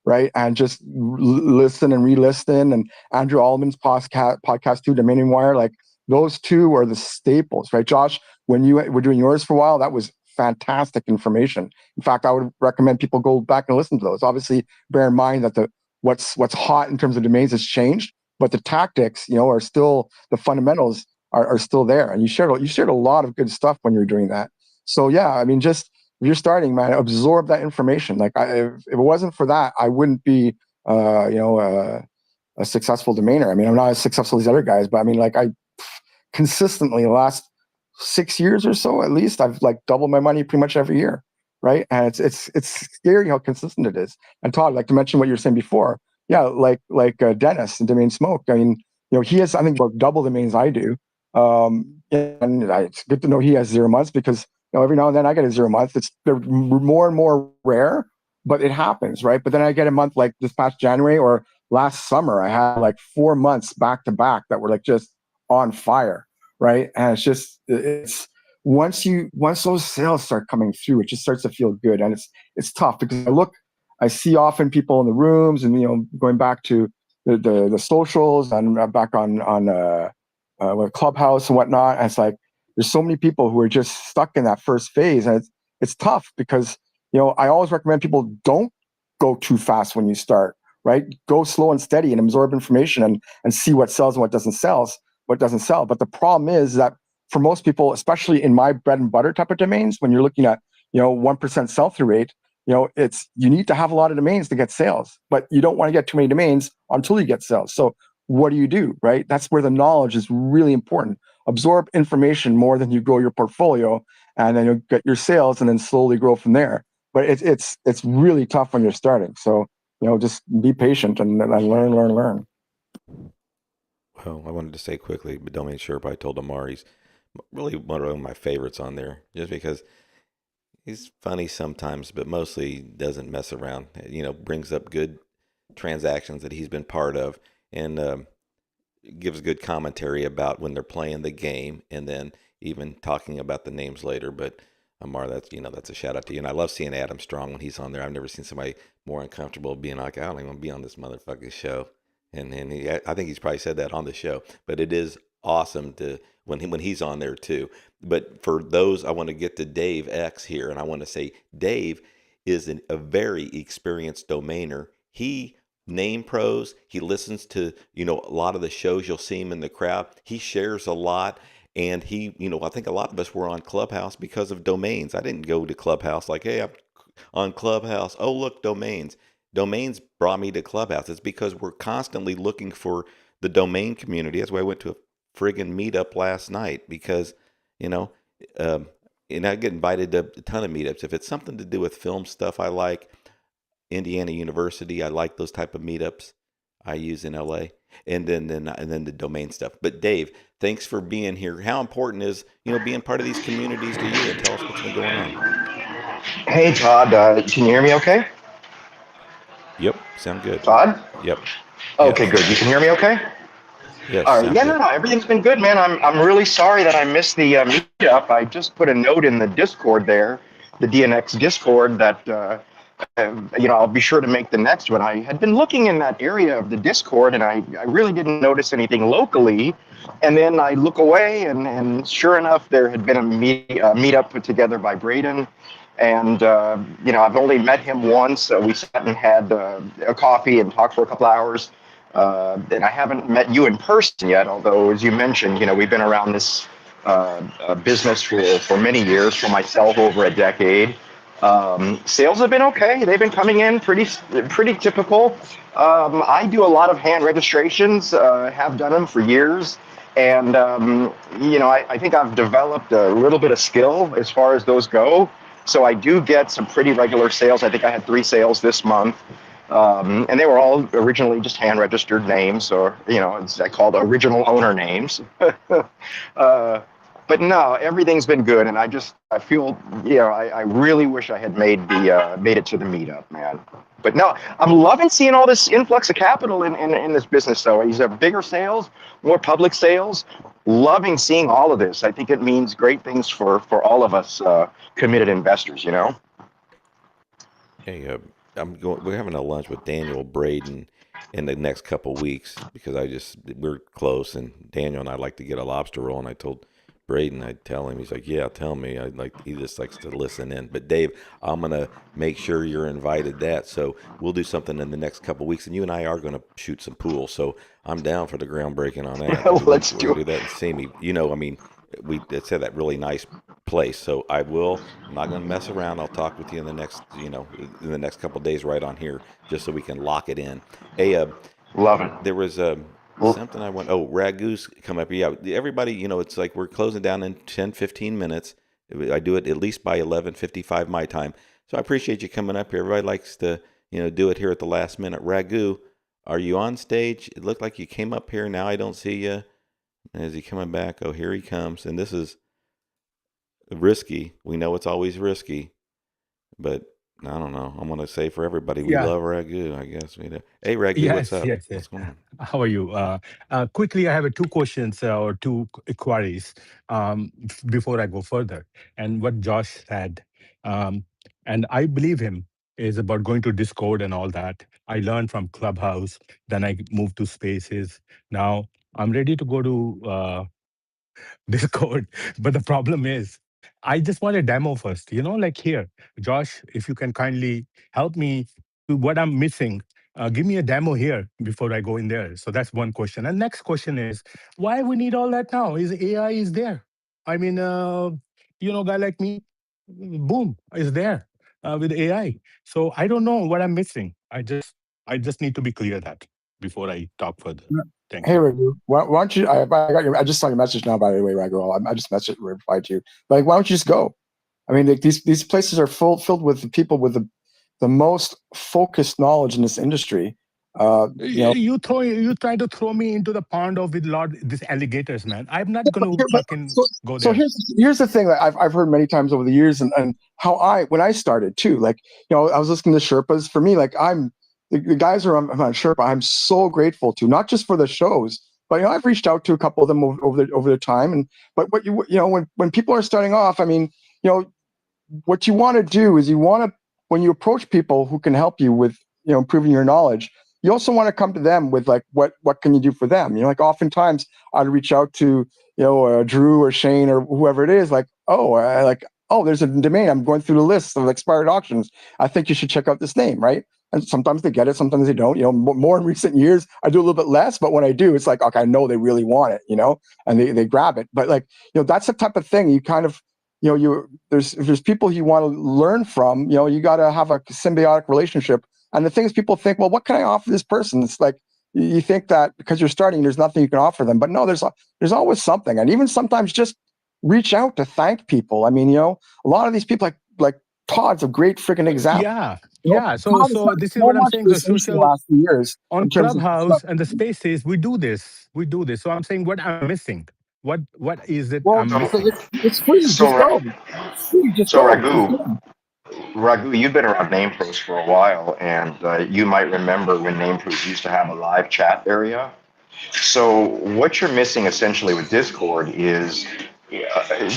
right? And just listen and re-listen. And Andrew Allman's podcast too, Dominion Wire, like those two are the staples, right? Josh, when you were doing yours for a while, that was fantastic information. In fact, I would recommend people go back and listen to those. Obviously, bear in mind that what's hot in terms of domains has changed, but the tactics, are still, the fundamentals are still there. And you shared a lot of good stuff when you were doing that. So yeah, I mean, just if you're starting, man, absorb that information. Like if it wasn't for that, I wouldn't be, a successful domainer. I mean, I'm not as successful as the other guys, but I mean, like I consistently the last 6 years or so, at least, I've like doubled my money pretty much every year, right? And it's scary how consistent it is. And Todd, like to mention what you were saying before, yeah, like Dennis and Domain Smoke. I mean, he has, I think, about double the domains I do. And it's good to know he has 0 months because every now and then I get a 0 month. They're more and more rare, but it happens, right? But then I get a month like this past January or last summer, I had like 4 months back to back that were like just on fire, right? And it's once those sales start coming through, it just starts to feel good. And it's tough because I see often people in the rooms and going back to the socials and back on Clubhouse and whatnot. And it's like there's so many people who are just stuck in that first phase, and it's tough because I always recommend people don't go too fast when you start, right? Go slow and steady and absorb information and see what sells and what doesn't sell. But the problem is that for most people, especially in my bread and butter type of domains, when you're looking at 1% sell-through rate, you need to have a lot of domains to get sales, but you don't want to get too many domains until you get sales. So what do you do, right? That's where the knowledge is really important. Absorb information more than you grow your portfolio, and then you'll get your sales and then slowly grow from there. But it's really tough when you're starting. So just be patient and learn. Well, I wanted to say quickly, but Domain Sherpa, I told Amar he's really one of my favorites on there, just because he's funny sometimes, but mostly doesn't mess around. Brings up good transactions that he's been part of, and gives good commentary about when they're playing the game, and then even talking about the names later. But Amar, that's a shout out to you. And I love seeing Adam Strong when he's on there. I've never seen somebody more uncomfortable being like, I don't even want to be on this motherfucking show. And I think he's probably said that on the show. But it is awesome to when he's on there too. But for those, I want to get to Dave X here, and I want to say Dave is a very experienced domainer. He name pros. He listens to, a lot of the shows. You'll see him in the crowd. He shares a lot. And he, I think a lot of us were on Clubhouse because of domains. I didn't go to Clubhouse like, hey, I'm on Clubhouse. Oh, look, domains. Domains brought me to Clubhouse. It's because we're constantly looking for the domain community. That's why I went to a friggin' meetup last night because, and I get invited to a ton of meetups. If it's something to do with film stuff I like, Indiana University, I like those type of meetups I use in LA, and then the domain stuff. But Dave, thanks for being here. How important is being part of these communities to you? And tell us what's been going on. Hey Todd, can you hear me okay? Yep, sound good. Todd? Yep, Okay, yes. good. You can hear me okay? Yeah, All right. sounds Yeah, good. no, everything's been good, man. I'm really sorry that I missed the meetup. I just put a note in the Discord there, the DNX Discord, that I'll be sure to make the next one. I had been looking in that area of the Discord, and I really didn't notice anything locally. And then I look away, and sure enough, there had been a meetup put together by Braden. And I've only met him once. We sat and had a coffee and talked for a couple hours. And I haven't met you in person yet, although, as you mentioned, we've been around this business for many years, for myself over a decade. Sales have been okay. They've been coming in pretty typical. I do a lot of hand registrations, have done them for years. And, I think I've developed a little bit of skill as far as those go. So I do get some pretty regular sales. I think I had 3 sales this month. And they were all originally just hand registered names, or, I called original owner names. But no, everything's been good. And I feel, I really wish I had made it to the meetup, man. But no, I'm loving seeing all this influx of capital in this business, though. These are bigger sales, more public sales. Loving seeing all of this. I think it means great things for all of us committed investors. Hey, we're having a lunch with Daniel Braden in the next couple weeks because we're close, and Daniel and I like to get a lobster roll. And I told Braden, I'd tell him. He's like, "Yeah, tell me." He just likes to listen in. But Dave, I'm gonna make sure you're invited. So we'll do something in the next couple weeks, and you and I are gonna shoot some pool. So I'm down for the groundbreaking on that. Let's We're gonna do do it. that and see me. I mean, it's had that really nice place. So I'm not going to mess around. I'll talk with you in the next couple of days right on here, just so we can lock it in. Hey, Love it. there was Well, something I want. Oh, Ragu's come up. Yeah, everybody, it's like we're closing down in 10, 15 minutes. I do it at least by 11:55 my time. So I appreciate you coming up here. Everybody likes to, do it here at the last minute. Ragu, are you on stage? It looked like you came up here. Now I don't see you. Is he coming back? Oh, here he comes. And this is risky. We know it's always risky, but I don't know. I'm gonna say for everybody, we Yeah. love Ragu. I guess we do. Hey, Ragu, what's Yes. up? Yes. Yes. What's going on? How are you? Quickly, I have 2 questions or 2 queries before I go further. And what Josh said, um, and I believe him, is about going to Discord and all that. I learned from Clubhouse, then I moved to Spaces. Now I'm ready to go to Discord. But the problem is, I just want a demo first. Like here, Josh, if you can kindly help me to what I'm missing. Give me a demo here before I go in there. So that's one question. And next question is, why we need all that now? Is AI is there? I mean, guy like me, boom, is there with AI. So I don't know what I'm missing. I just need to be clear that before I talk further. Thank Hey, you. Raghu, why don't you? I just saw your message now, by the way, Raghu. I just replied to you. Like, why don't you just go? I mean, like, these places are filled with people with the most focused knowledge in this industry. You try to throw me into the pond of with lot these alligators, man. I'm not But, gonna fucking so, go so there. here's the thing that I've heard many times over the years, and how when I started too, like, I was listening to Sherpas. For me, like, the guys I'm on Sherpa, I'm so grateful to, not just for the shows, but I've reached out to a couple of them over the time. And but what when people are starting off, I mean, what you want to do is when you approach people who can help you with improving your knowledge, you also want to come to them with like what can you do for them. Like, oftentimes I'd reach out to Drew or Shane or whoever it is, like, oh, there's a domain, I'm going through the list of expired auctions, I think you should check out this name, right? And sometimes they get it, sometimes they don't. More in recent years I do a little bit less, but when I do, it's like, okay, I know they really want it, and they grab it. But like, that's the type of thing you kind of, if there's people you want to learn from, you got to have a symbiotic relationship. And the thing is, people think, well, what can I offer this person? It's like, you think that because you're starting, there's nothing you can offer them, but no, there's always something. And even sometimes just reach out to thank people. I mean, a lot of these people, like Todd's a great freaking example. Yeah, yeah. So Todd has so done this is so what I'm much saying. for The this industry in the social last few years on in terms of stuff. Clubhouse and the spaces, we do this. We do this. So I'm saying what I'm missing. What is it Well, I'm so, missing? it's free. so, Just go. It's free. Just so go. Just Raghu, go. Raghu, you've been around NamePros for a while, and you might remember when NamePros used to have a live chat area. So what you're missing essentially with Discord is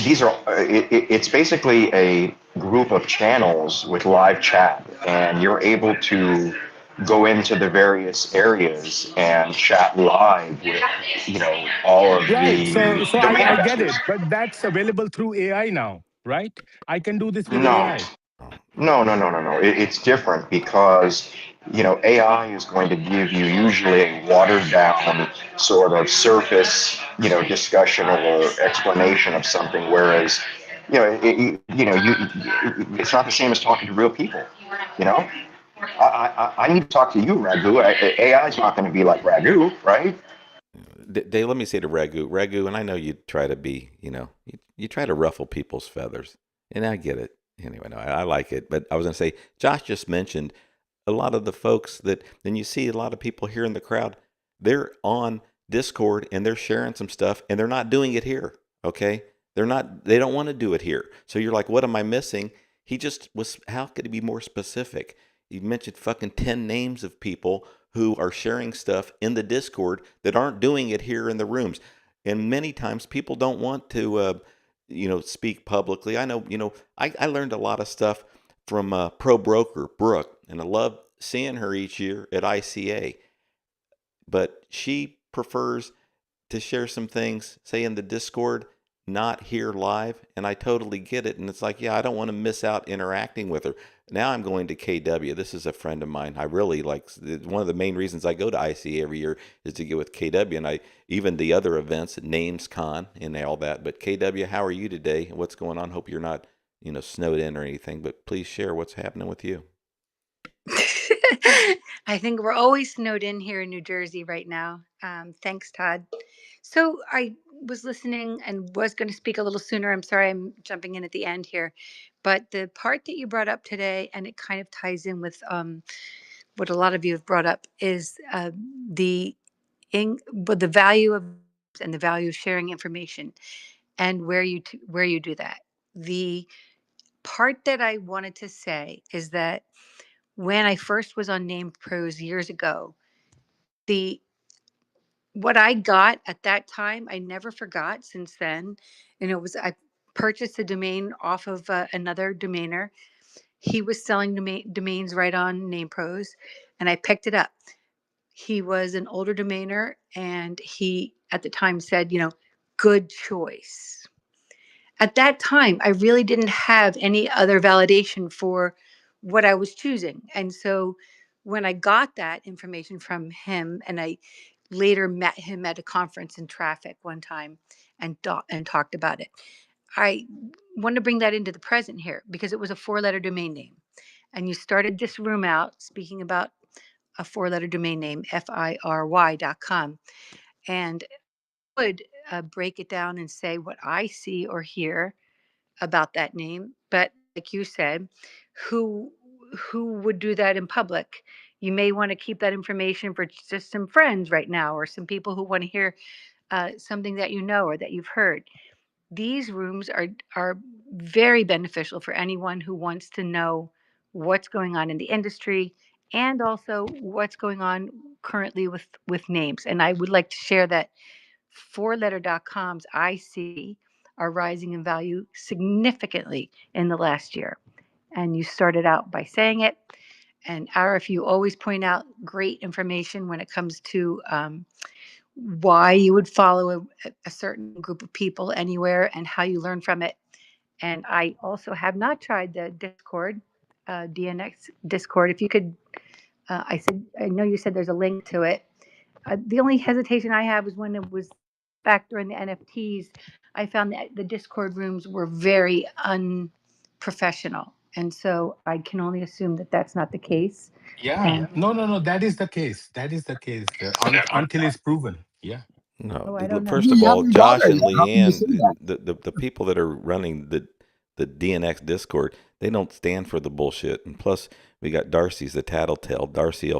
these are it's basically a group of channels with live chat, and you're able to go into the various areas and chat live with all of Right. the So domain I get investors. it, but that's available through AI now, right? I can do this with No, AI. no. It's different because, AI is going to give you usually a watered down sort of surface, discussion or explanation of something, whereas, it's not the same as talking to real people. You know, I need to talk to you, Raghu. AI is not going to be like Raghu, right? Dave, let me say to Ragu, and I know you try to be, you try to ruffle people's feathers, and I get it. Anyway, no, I like it. But I was going to say, Josh just mentioned a lot of the folks that, then you see a lot of people here in the crowd, they're on Discord and they're sharing some stuff and they're not doing it here. Okay. They don't want to do it here. So you're like, what am I missing? He just was, how could he be more specific? You mentioned fucking 10 names of people who are sharing stuff in the Discord that aren't doing it here in the rooms. And many times people don't want to, speak publicly. I know, I learned a lot of stuff from Pro Broker Brooke, and I love seeing her each year at ICA. But she prefers to share some things, say in the Discord, not here live, and I totally get it. And it's like, yeah, I don't want to miss out interacting with her. Now I'm going to KW. This is a friend of mine. I really like, one of the main reasons I go to ICA every year is to get with KW, and I even the other events, Names Con and all that. But KW, how are you today? What's going on? Hope you're not, snowed in or anything. But please share what's happening with you. I think we're always snowed in here in New Jersey right now. Thanks, Todd. So I was listening and was going to speak a little sooner. I'm sorry I'm jumping in at the end here. But the part that you brought up today, and it kind of ties in with what a lot of you have brought up, is but the value of and the value of sharing information and where you do that. The part that I wanted to say is that when I first was on Name Pros years ago, the what I got at that time, I never forgot since then. And it was I purchased the domain off of another domainer. He was selling domains right on Name Pros, and I picked it up. He was an older domainer, and he at the time said, good choice. At that time, I really didn't have any other validation for what I was choosing. And so when I got that information from him, and I later met him at a conference in traffic one time and talked about it, I want to bring that into the present here because it was a 4-letter domain name. And you started this room out speaking about a 4-letter domain name, FIRY.com. And I would break it down and say what I see or hear about that name, but like you said, who would do that in public? You may want to keep that information for just some friends right now, or some people who want to hear something that or that you've heard. These rooms are very beneficial for anyone who wants to know what's going on in the industry and also what's going on currently with names. And I would like to share that 4letter.coms I see are rising in value significantly in the last year. And you started out by saying it. And Arif, you always point out great information when it comes to why you would follow a certain group of people anywhere and how you learn from it. And I also have not tried the Discord, DNX Discord. If you could, I know you said there's a link to it. The only hesitation I have is when it was back during the NFTs, I found that the Discord rooms were very unprofessional. And so I can only assume that that's not the case. Yeah. And No. That is the case. That is the case. Until it's proven. Yeah. No, I don't know. first of You all, haven't got Josh it and yet. How can you say Leanne, that? the people that are running the DNX Discord, they don't stand for the bullshit. And plus, we got Darcy's the tattletale. Darcy,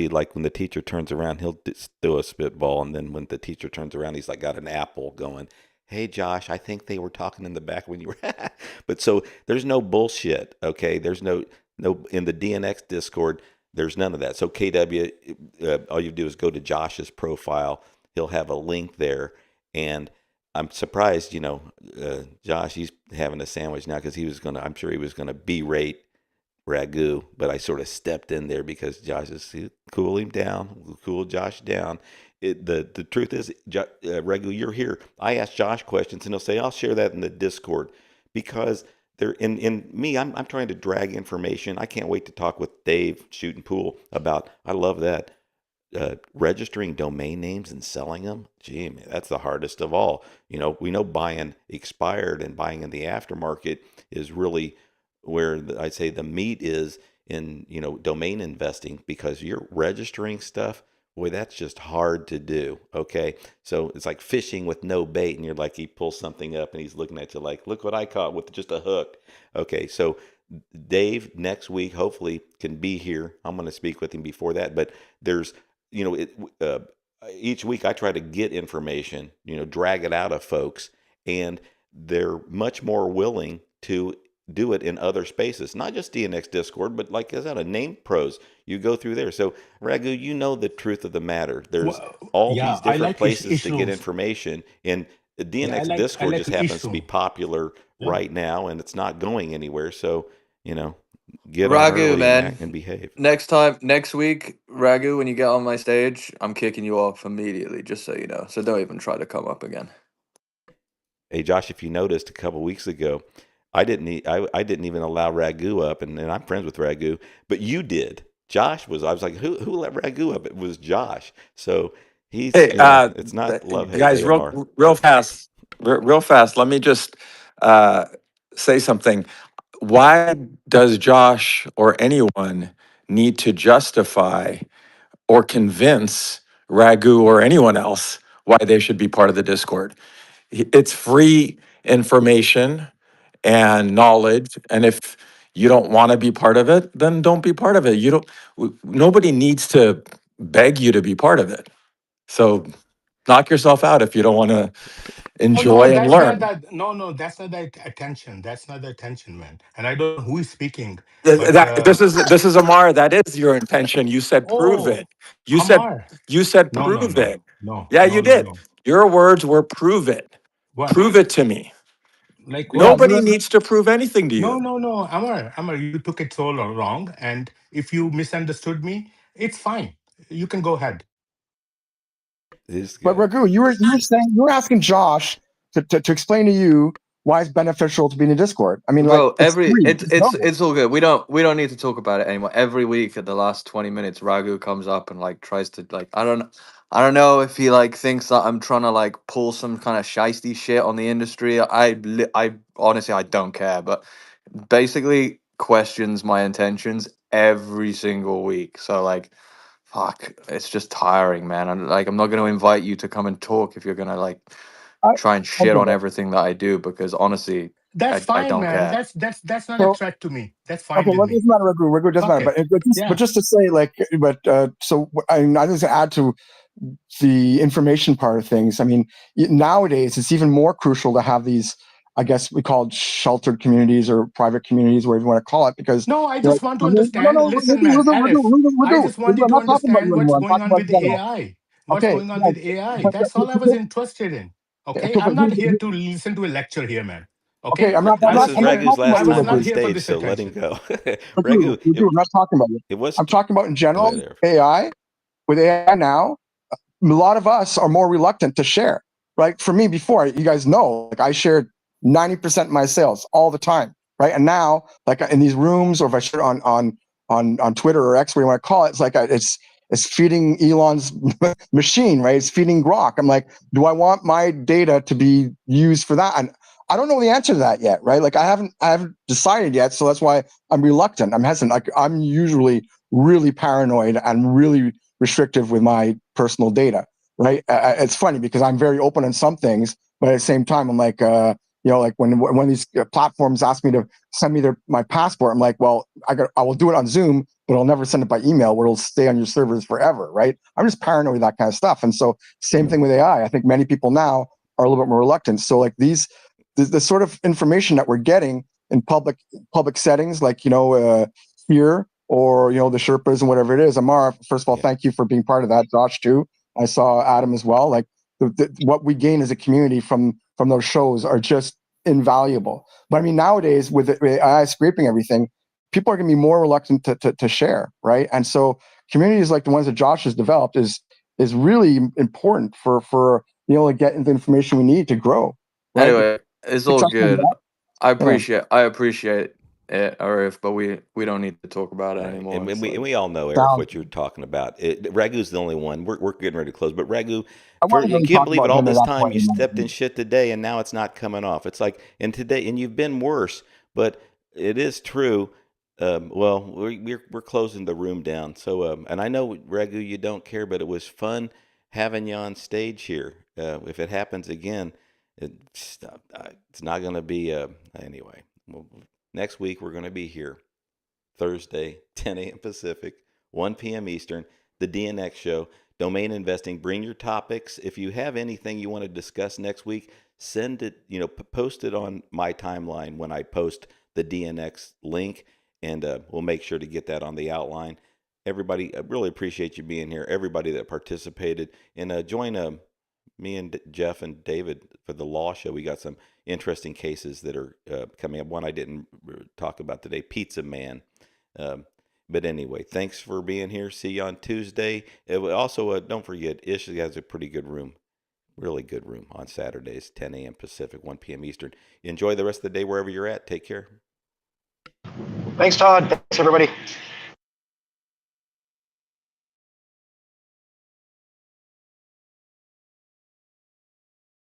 like when the teacher turns around, he'll do a spitball, and then when the teacher turns around, he's like got an apple going. Hey Josh, I think they were talking in the back when you were. But so there's no bullshit. Okay, there's no in the DNX Discord. There's none of that. So KW, all you do is go to Josh's profile. He'll have a link there, and I'm surprised. Josh, he's having a sandwich now because I'm sure he was gonna berate Ragu, but I sort of stepped in there because Josh is cool him down, cool Josh down. The truth is, Ragu, you're here. I ask Josh questions, and he'll say, "I'll share that in the Discord," because they're in me. I'm trying to drag information. I can't wait to talk with Dave Shooting Pool about. I love that. Registering domain names and selling them, gee, man, that's the hardest of all. We know buying expired and buying in the aftermarket is really where I'd say the meat is in, domain investing, because you're registering stuff. Boy, that's just hard to do. Okay. So it's like fishing with no bait. And you're like, he pulls something up and he's looking at you like, look what I caught with just a hook. Okay. So Dave next week, hopefully, can be here. I'm going to speak with him before that. But there's, each week I try to get information, drag it out of folks, and they're much more willing to do it in other spaces, not just DNX Discord, but like I said, a name pros. You go through there. So Ragu, the truth of the matter. There's Well, all yeah, these I different like places to get issues. information, and the Yeah, DNX I Discord like just happens to be issue. popular Yeah. right now, and it's not going anywhere. So get on Ragu, early and man. act and behave. Next week, Ragu, when you get on my stage, I'm kicking you off immediately, just so you know. So don't even try to come up again. Hey Josh, if you noticed a couple weeks ago, I didn't even allow Ragu up, and I'm friends with Ragu, but you did. I was like, who let Ragu up? It was Josh. So he's, Hey, it's not love hate guys, AMR. real fast, real fast. Let me just uh, say something. Why does Josh or anyone need to justify or convince Ragu or anyone else why they should be part of the Discord? It's free information and knowledge, and if you don't want to be part of it, then don't be part of it. You don't. Nobody needs to beg you to be part of it. So knock yourself out if you don't want to Oh no, enjoy and that's not learn. that. No, that's not the attention. That's not the attention, man. And I don't know who is speaking, but This is Amar. That is your intention. You said prove oh, it. You said Amar. you said No, no, prove no, it. no, Yeah, no, you no, did. no. Your words were prove it. What? Prove it to me. Like Yeah, what? Nobody needs to prove anything to No, you. no, no, Amar, you took it so wrong. And if you misunderstood me, it's fine. You can go ahead. This but guy. Ragu, you were asking Josh to explain to you why it's beneficial to be in the Discord. I mean, like Bro, it's free. Just go. it's all good. We don't need to talk about it anymore. Every week at the last 20 minutes, Ragu comes up and like tries to like I don't know if he like thinks that I'm trying to like pull some kind of shisty shit on the industry. I honestly I don't care, but basically questions my intentions every single week. So like fuck, it's just tiring, man. I'm not going to invite you to come and talk if you're going to like I, try and I shit get on it. everything that I do because honestly, That's I fine, don't man. care. That's not a So threat to me. That's okay, fine with well, it me. doesn't matter, Ragu. Ragu doesn't Fuck matter. it. But Yeah. just to say, like, so I mean, I just add to the information part of things. I mean, nowadays it's even more crucial to have these. I guess we call it sheltered communities or private communities, whatever you want to call it, because No, I you're like, just want to no, understand. Listen, man, Aleph, I just want you I'm to not talking about understand you what's anymore. I'm going talking on about with the general. AI. What's Okay, going on yeah, with AI? but That's all I was interested in. Okay. okay, but I'm not here to listen to a lecture here, man. okay, Okay. I'm I This not was is I'm not here. Ragu's talking about I last you, was time not on Ragu. here for stage, this so let him attention. go. Ragu, Ragu, Ragu, I'm not talking about you. it was. I'm talking about in Go general ahead, Eric. AI. With AI now, a lot of us are more reluctant to share. Right? For me, before you guys know, like I shared 90% of my sales all the time. Right? And now, like in these rooms, or if I share it on Twitter or X, what you want to call it, it's like it's feeding Elon's machine, right? It's feeding Grok. I'm like, do I want my data to be used for that? And I don't know the answer to that yet, right? Like I haven't decided yet, so that's why I'm reluctant. I'm hesitant. Like I'm usually really paranoid and really restrictive with my personal data, right? It's funny because I'm very open on some things, but at the same time, I'm like, like when these platforms ask me to send me my passport, I'm like, well, I will do it on Zoom, but I'll never send it by email where it'll stay on your servers forever, right? I'm just paranoid with that kind of stuff. And so same thing with AI. I think many people now are a little bit more reluctant. So like the sort of information that we're getting in public settings, like, here, or the Sherpas and whatever it is. Amar, first of all, Yeah. thank you for being part of that. Josh too. I saw Adam as well. Like what we gain as a community from those shows are just invaluable. But I mean, nowadays with AI scraping everything, people are going to be more reluctant to share, right? And so communities like the ones that Josh has developed is really important for to get the information we need to grow, right? Anyway, it's all good. I Yeah. appreciate it, Arif, but we don't need to talk about it Right. anymore. And It's we, like, and we all know, Eric, what you're talking about. Ragu's the only one. We're getting ready to close. But Ragu, I for wasn't you going to can't talk believe it, about all him at this that time point. you stepped in shit today and now it's not coming off. It's like, and today, and you've been worse, but it is true. Well, we're closing the room down. So, and I know, Ragu, you don't care, but it was fun having you on stage here. If it happens again, it's not going to be, anyway. Well, next week, we're going to be here. Thursday, 10 a.m. Pacific, 1 p.m. Eastern, the DNX Show, Domain Investing. Bring your topics. If you have anything you want to discuss next week, send it, post it on my timeline when I post the DNX link, and we'll make sure to get that on the outline. Everybody, I really appreciate you being here. Everybody that participated, and join me and Jeff and David for the law show. We got some interesting cases that are coming up. One I didn't talk about today, Pizza Man. But anyway, thanks for being here. See you on Tuesday. Also, don't forget, Ish has a pretty good room, really good room on Saturdays, 10 a.m. Pacific, 1 p.m. Eastern. Enjoy the rest of the day wherever you're at. Take care. Thanks, Todd. Thanks, everybody.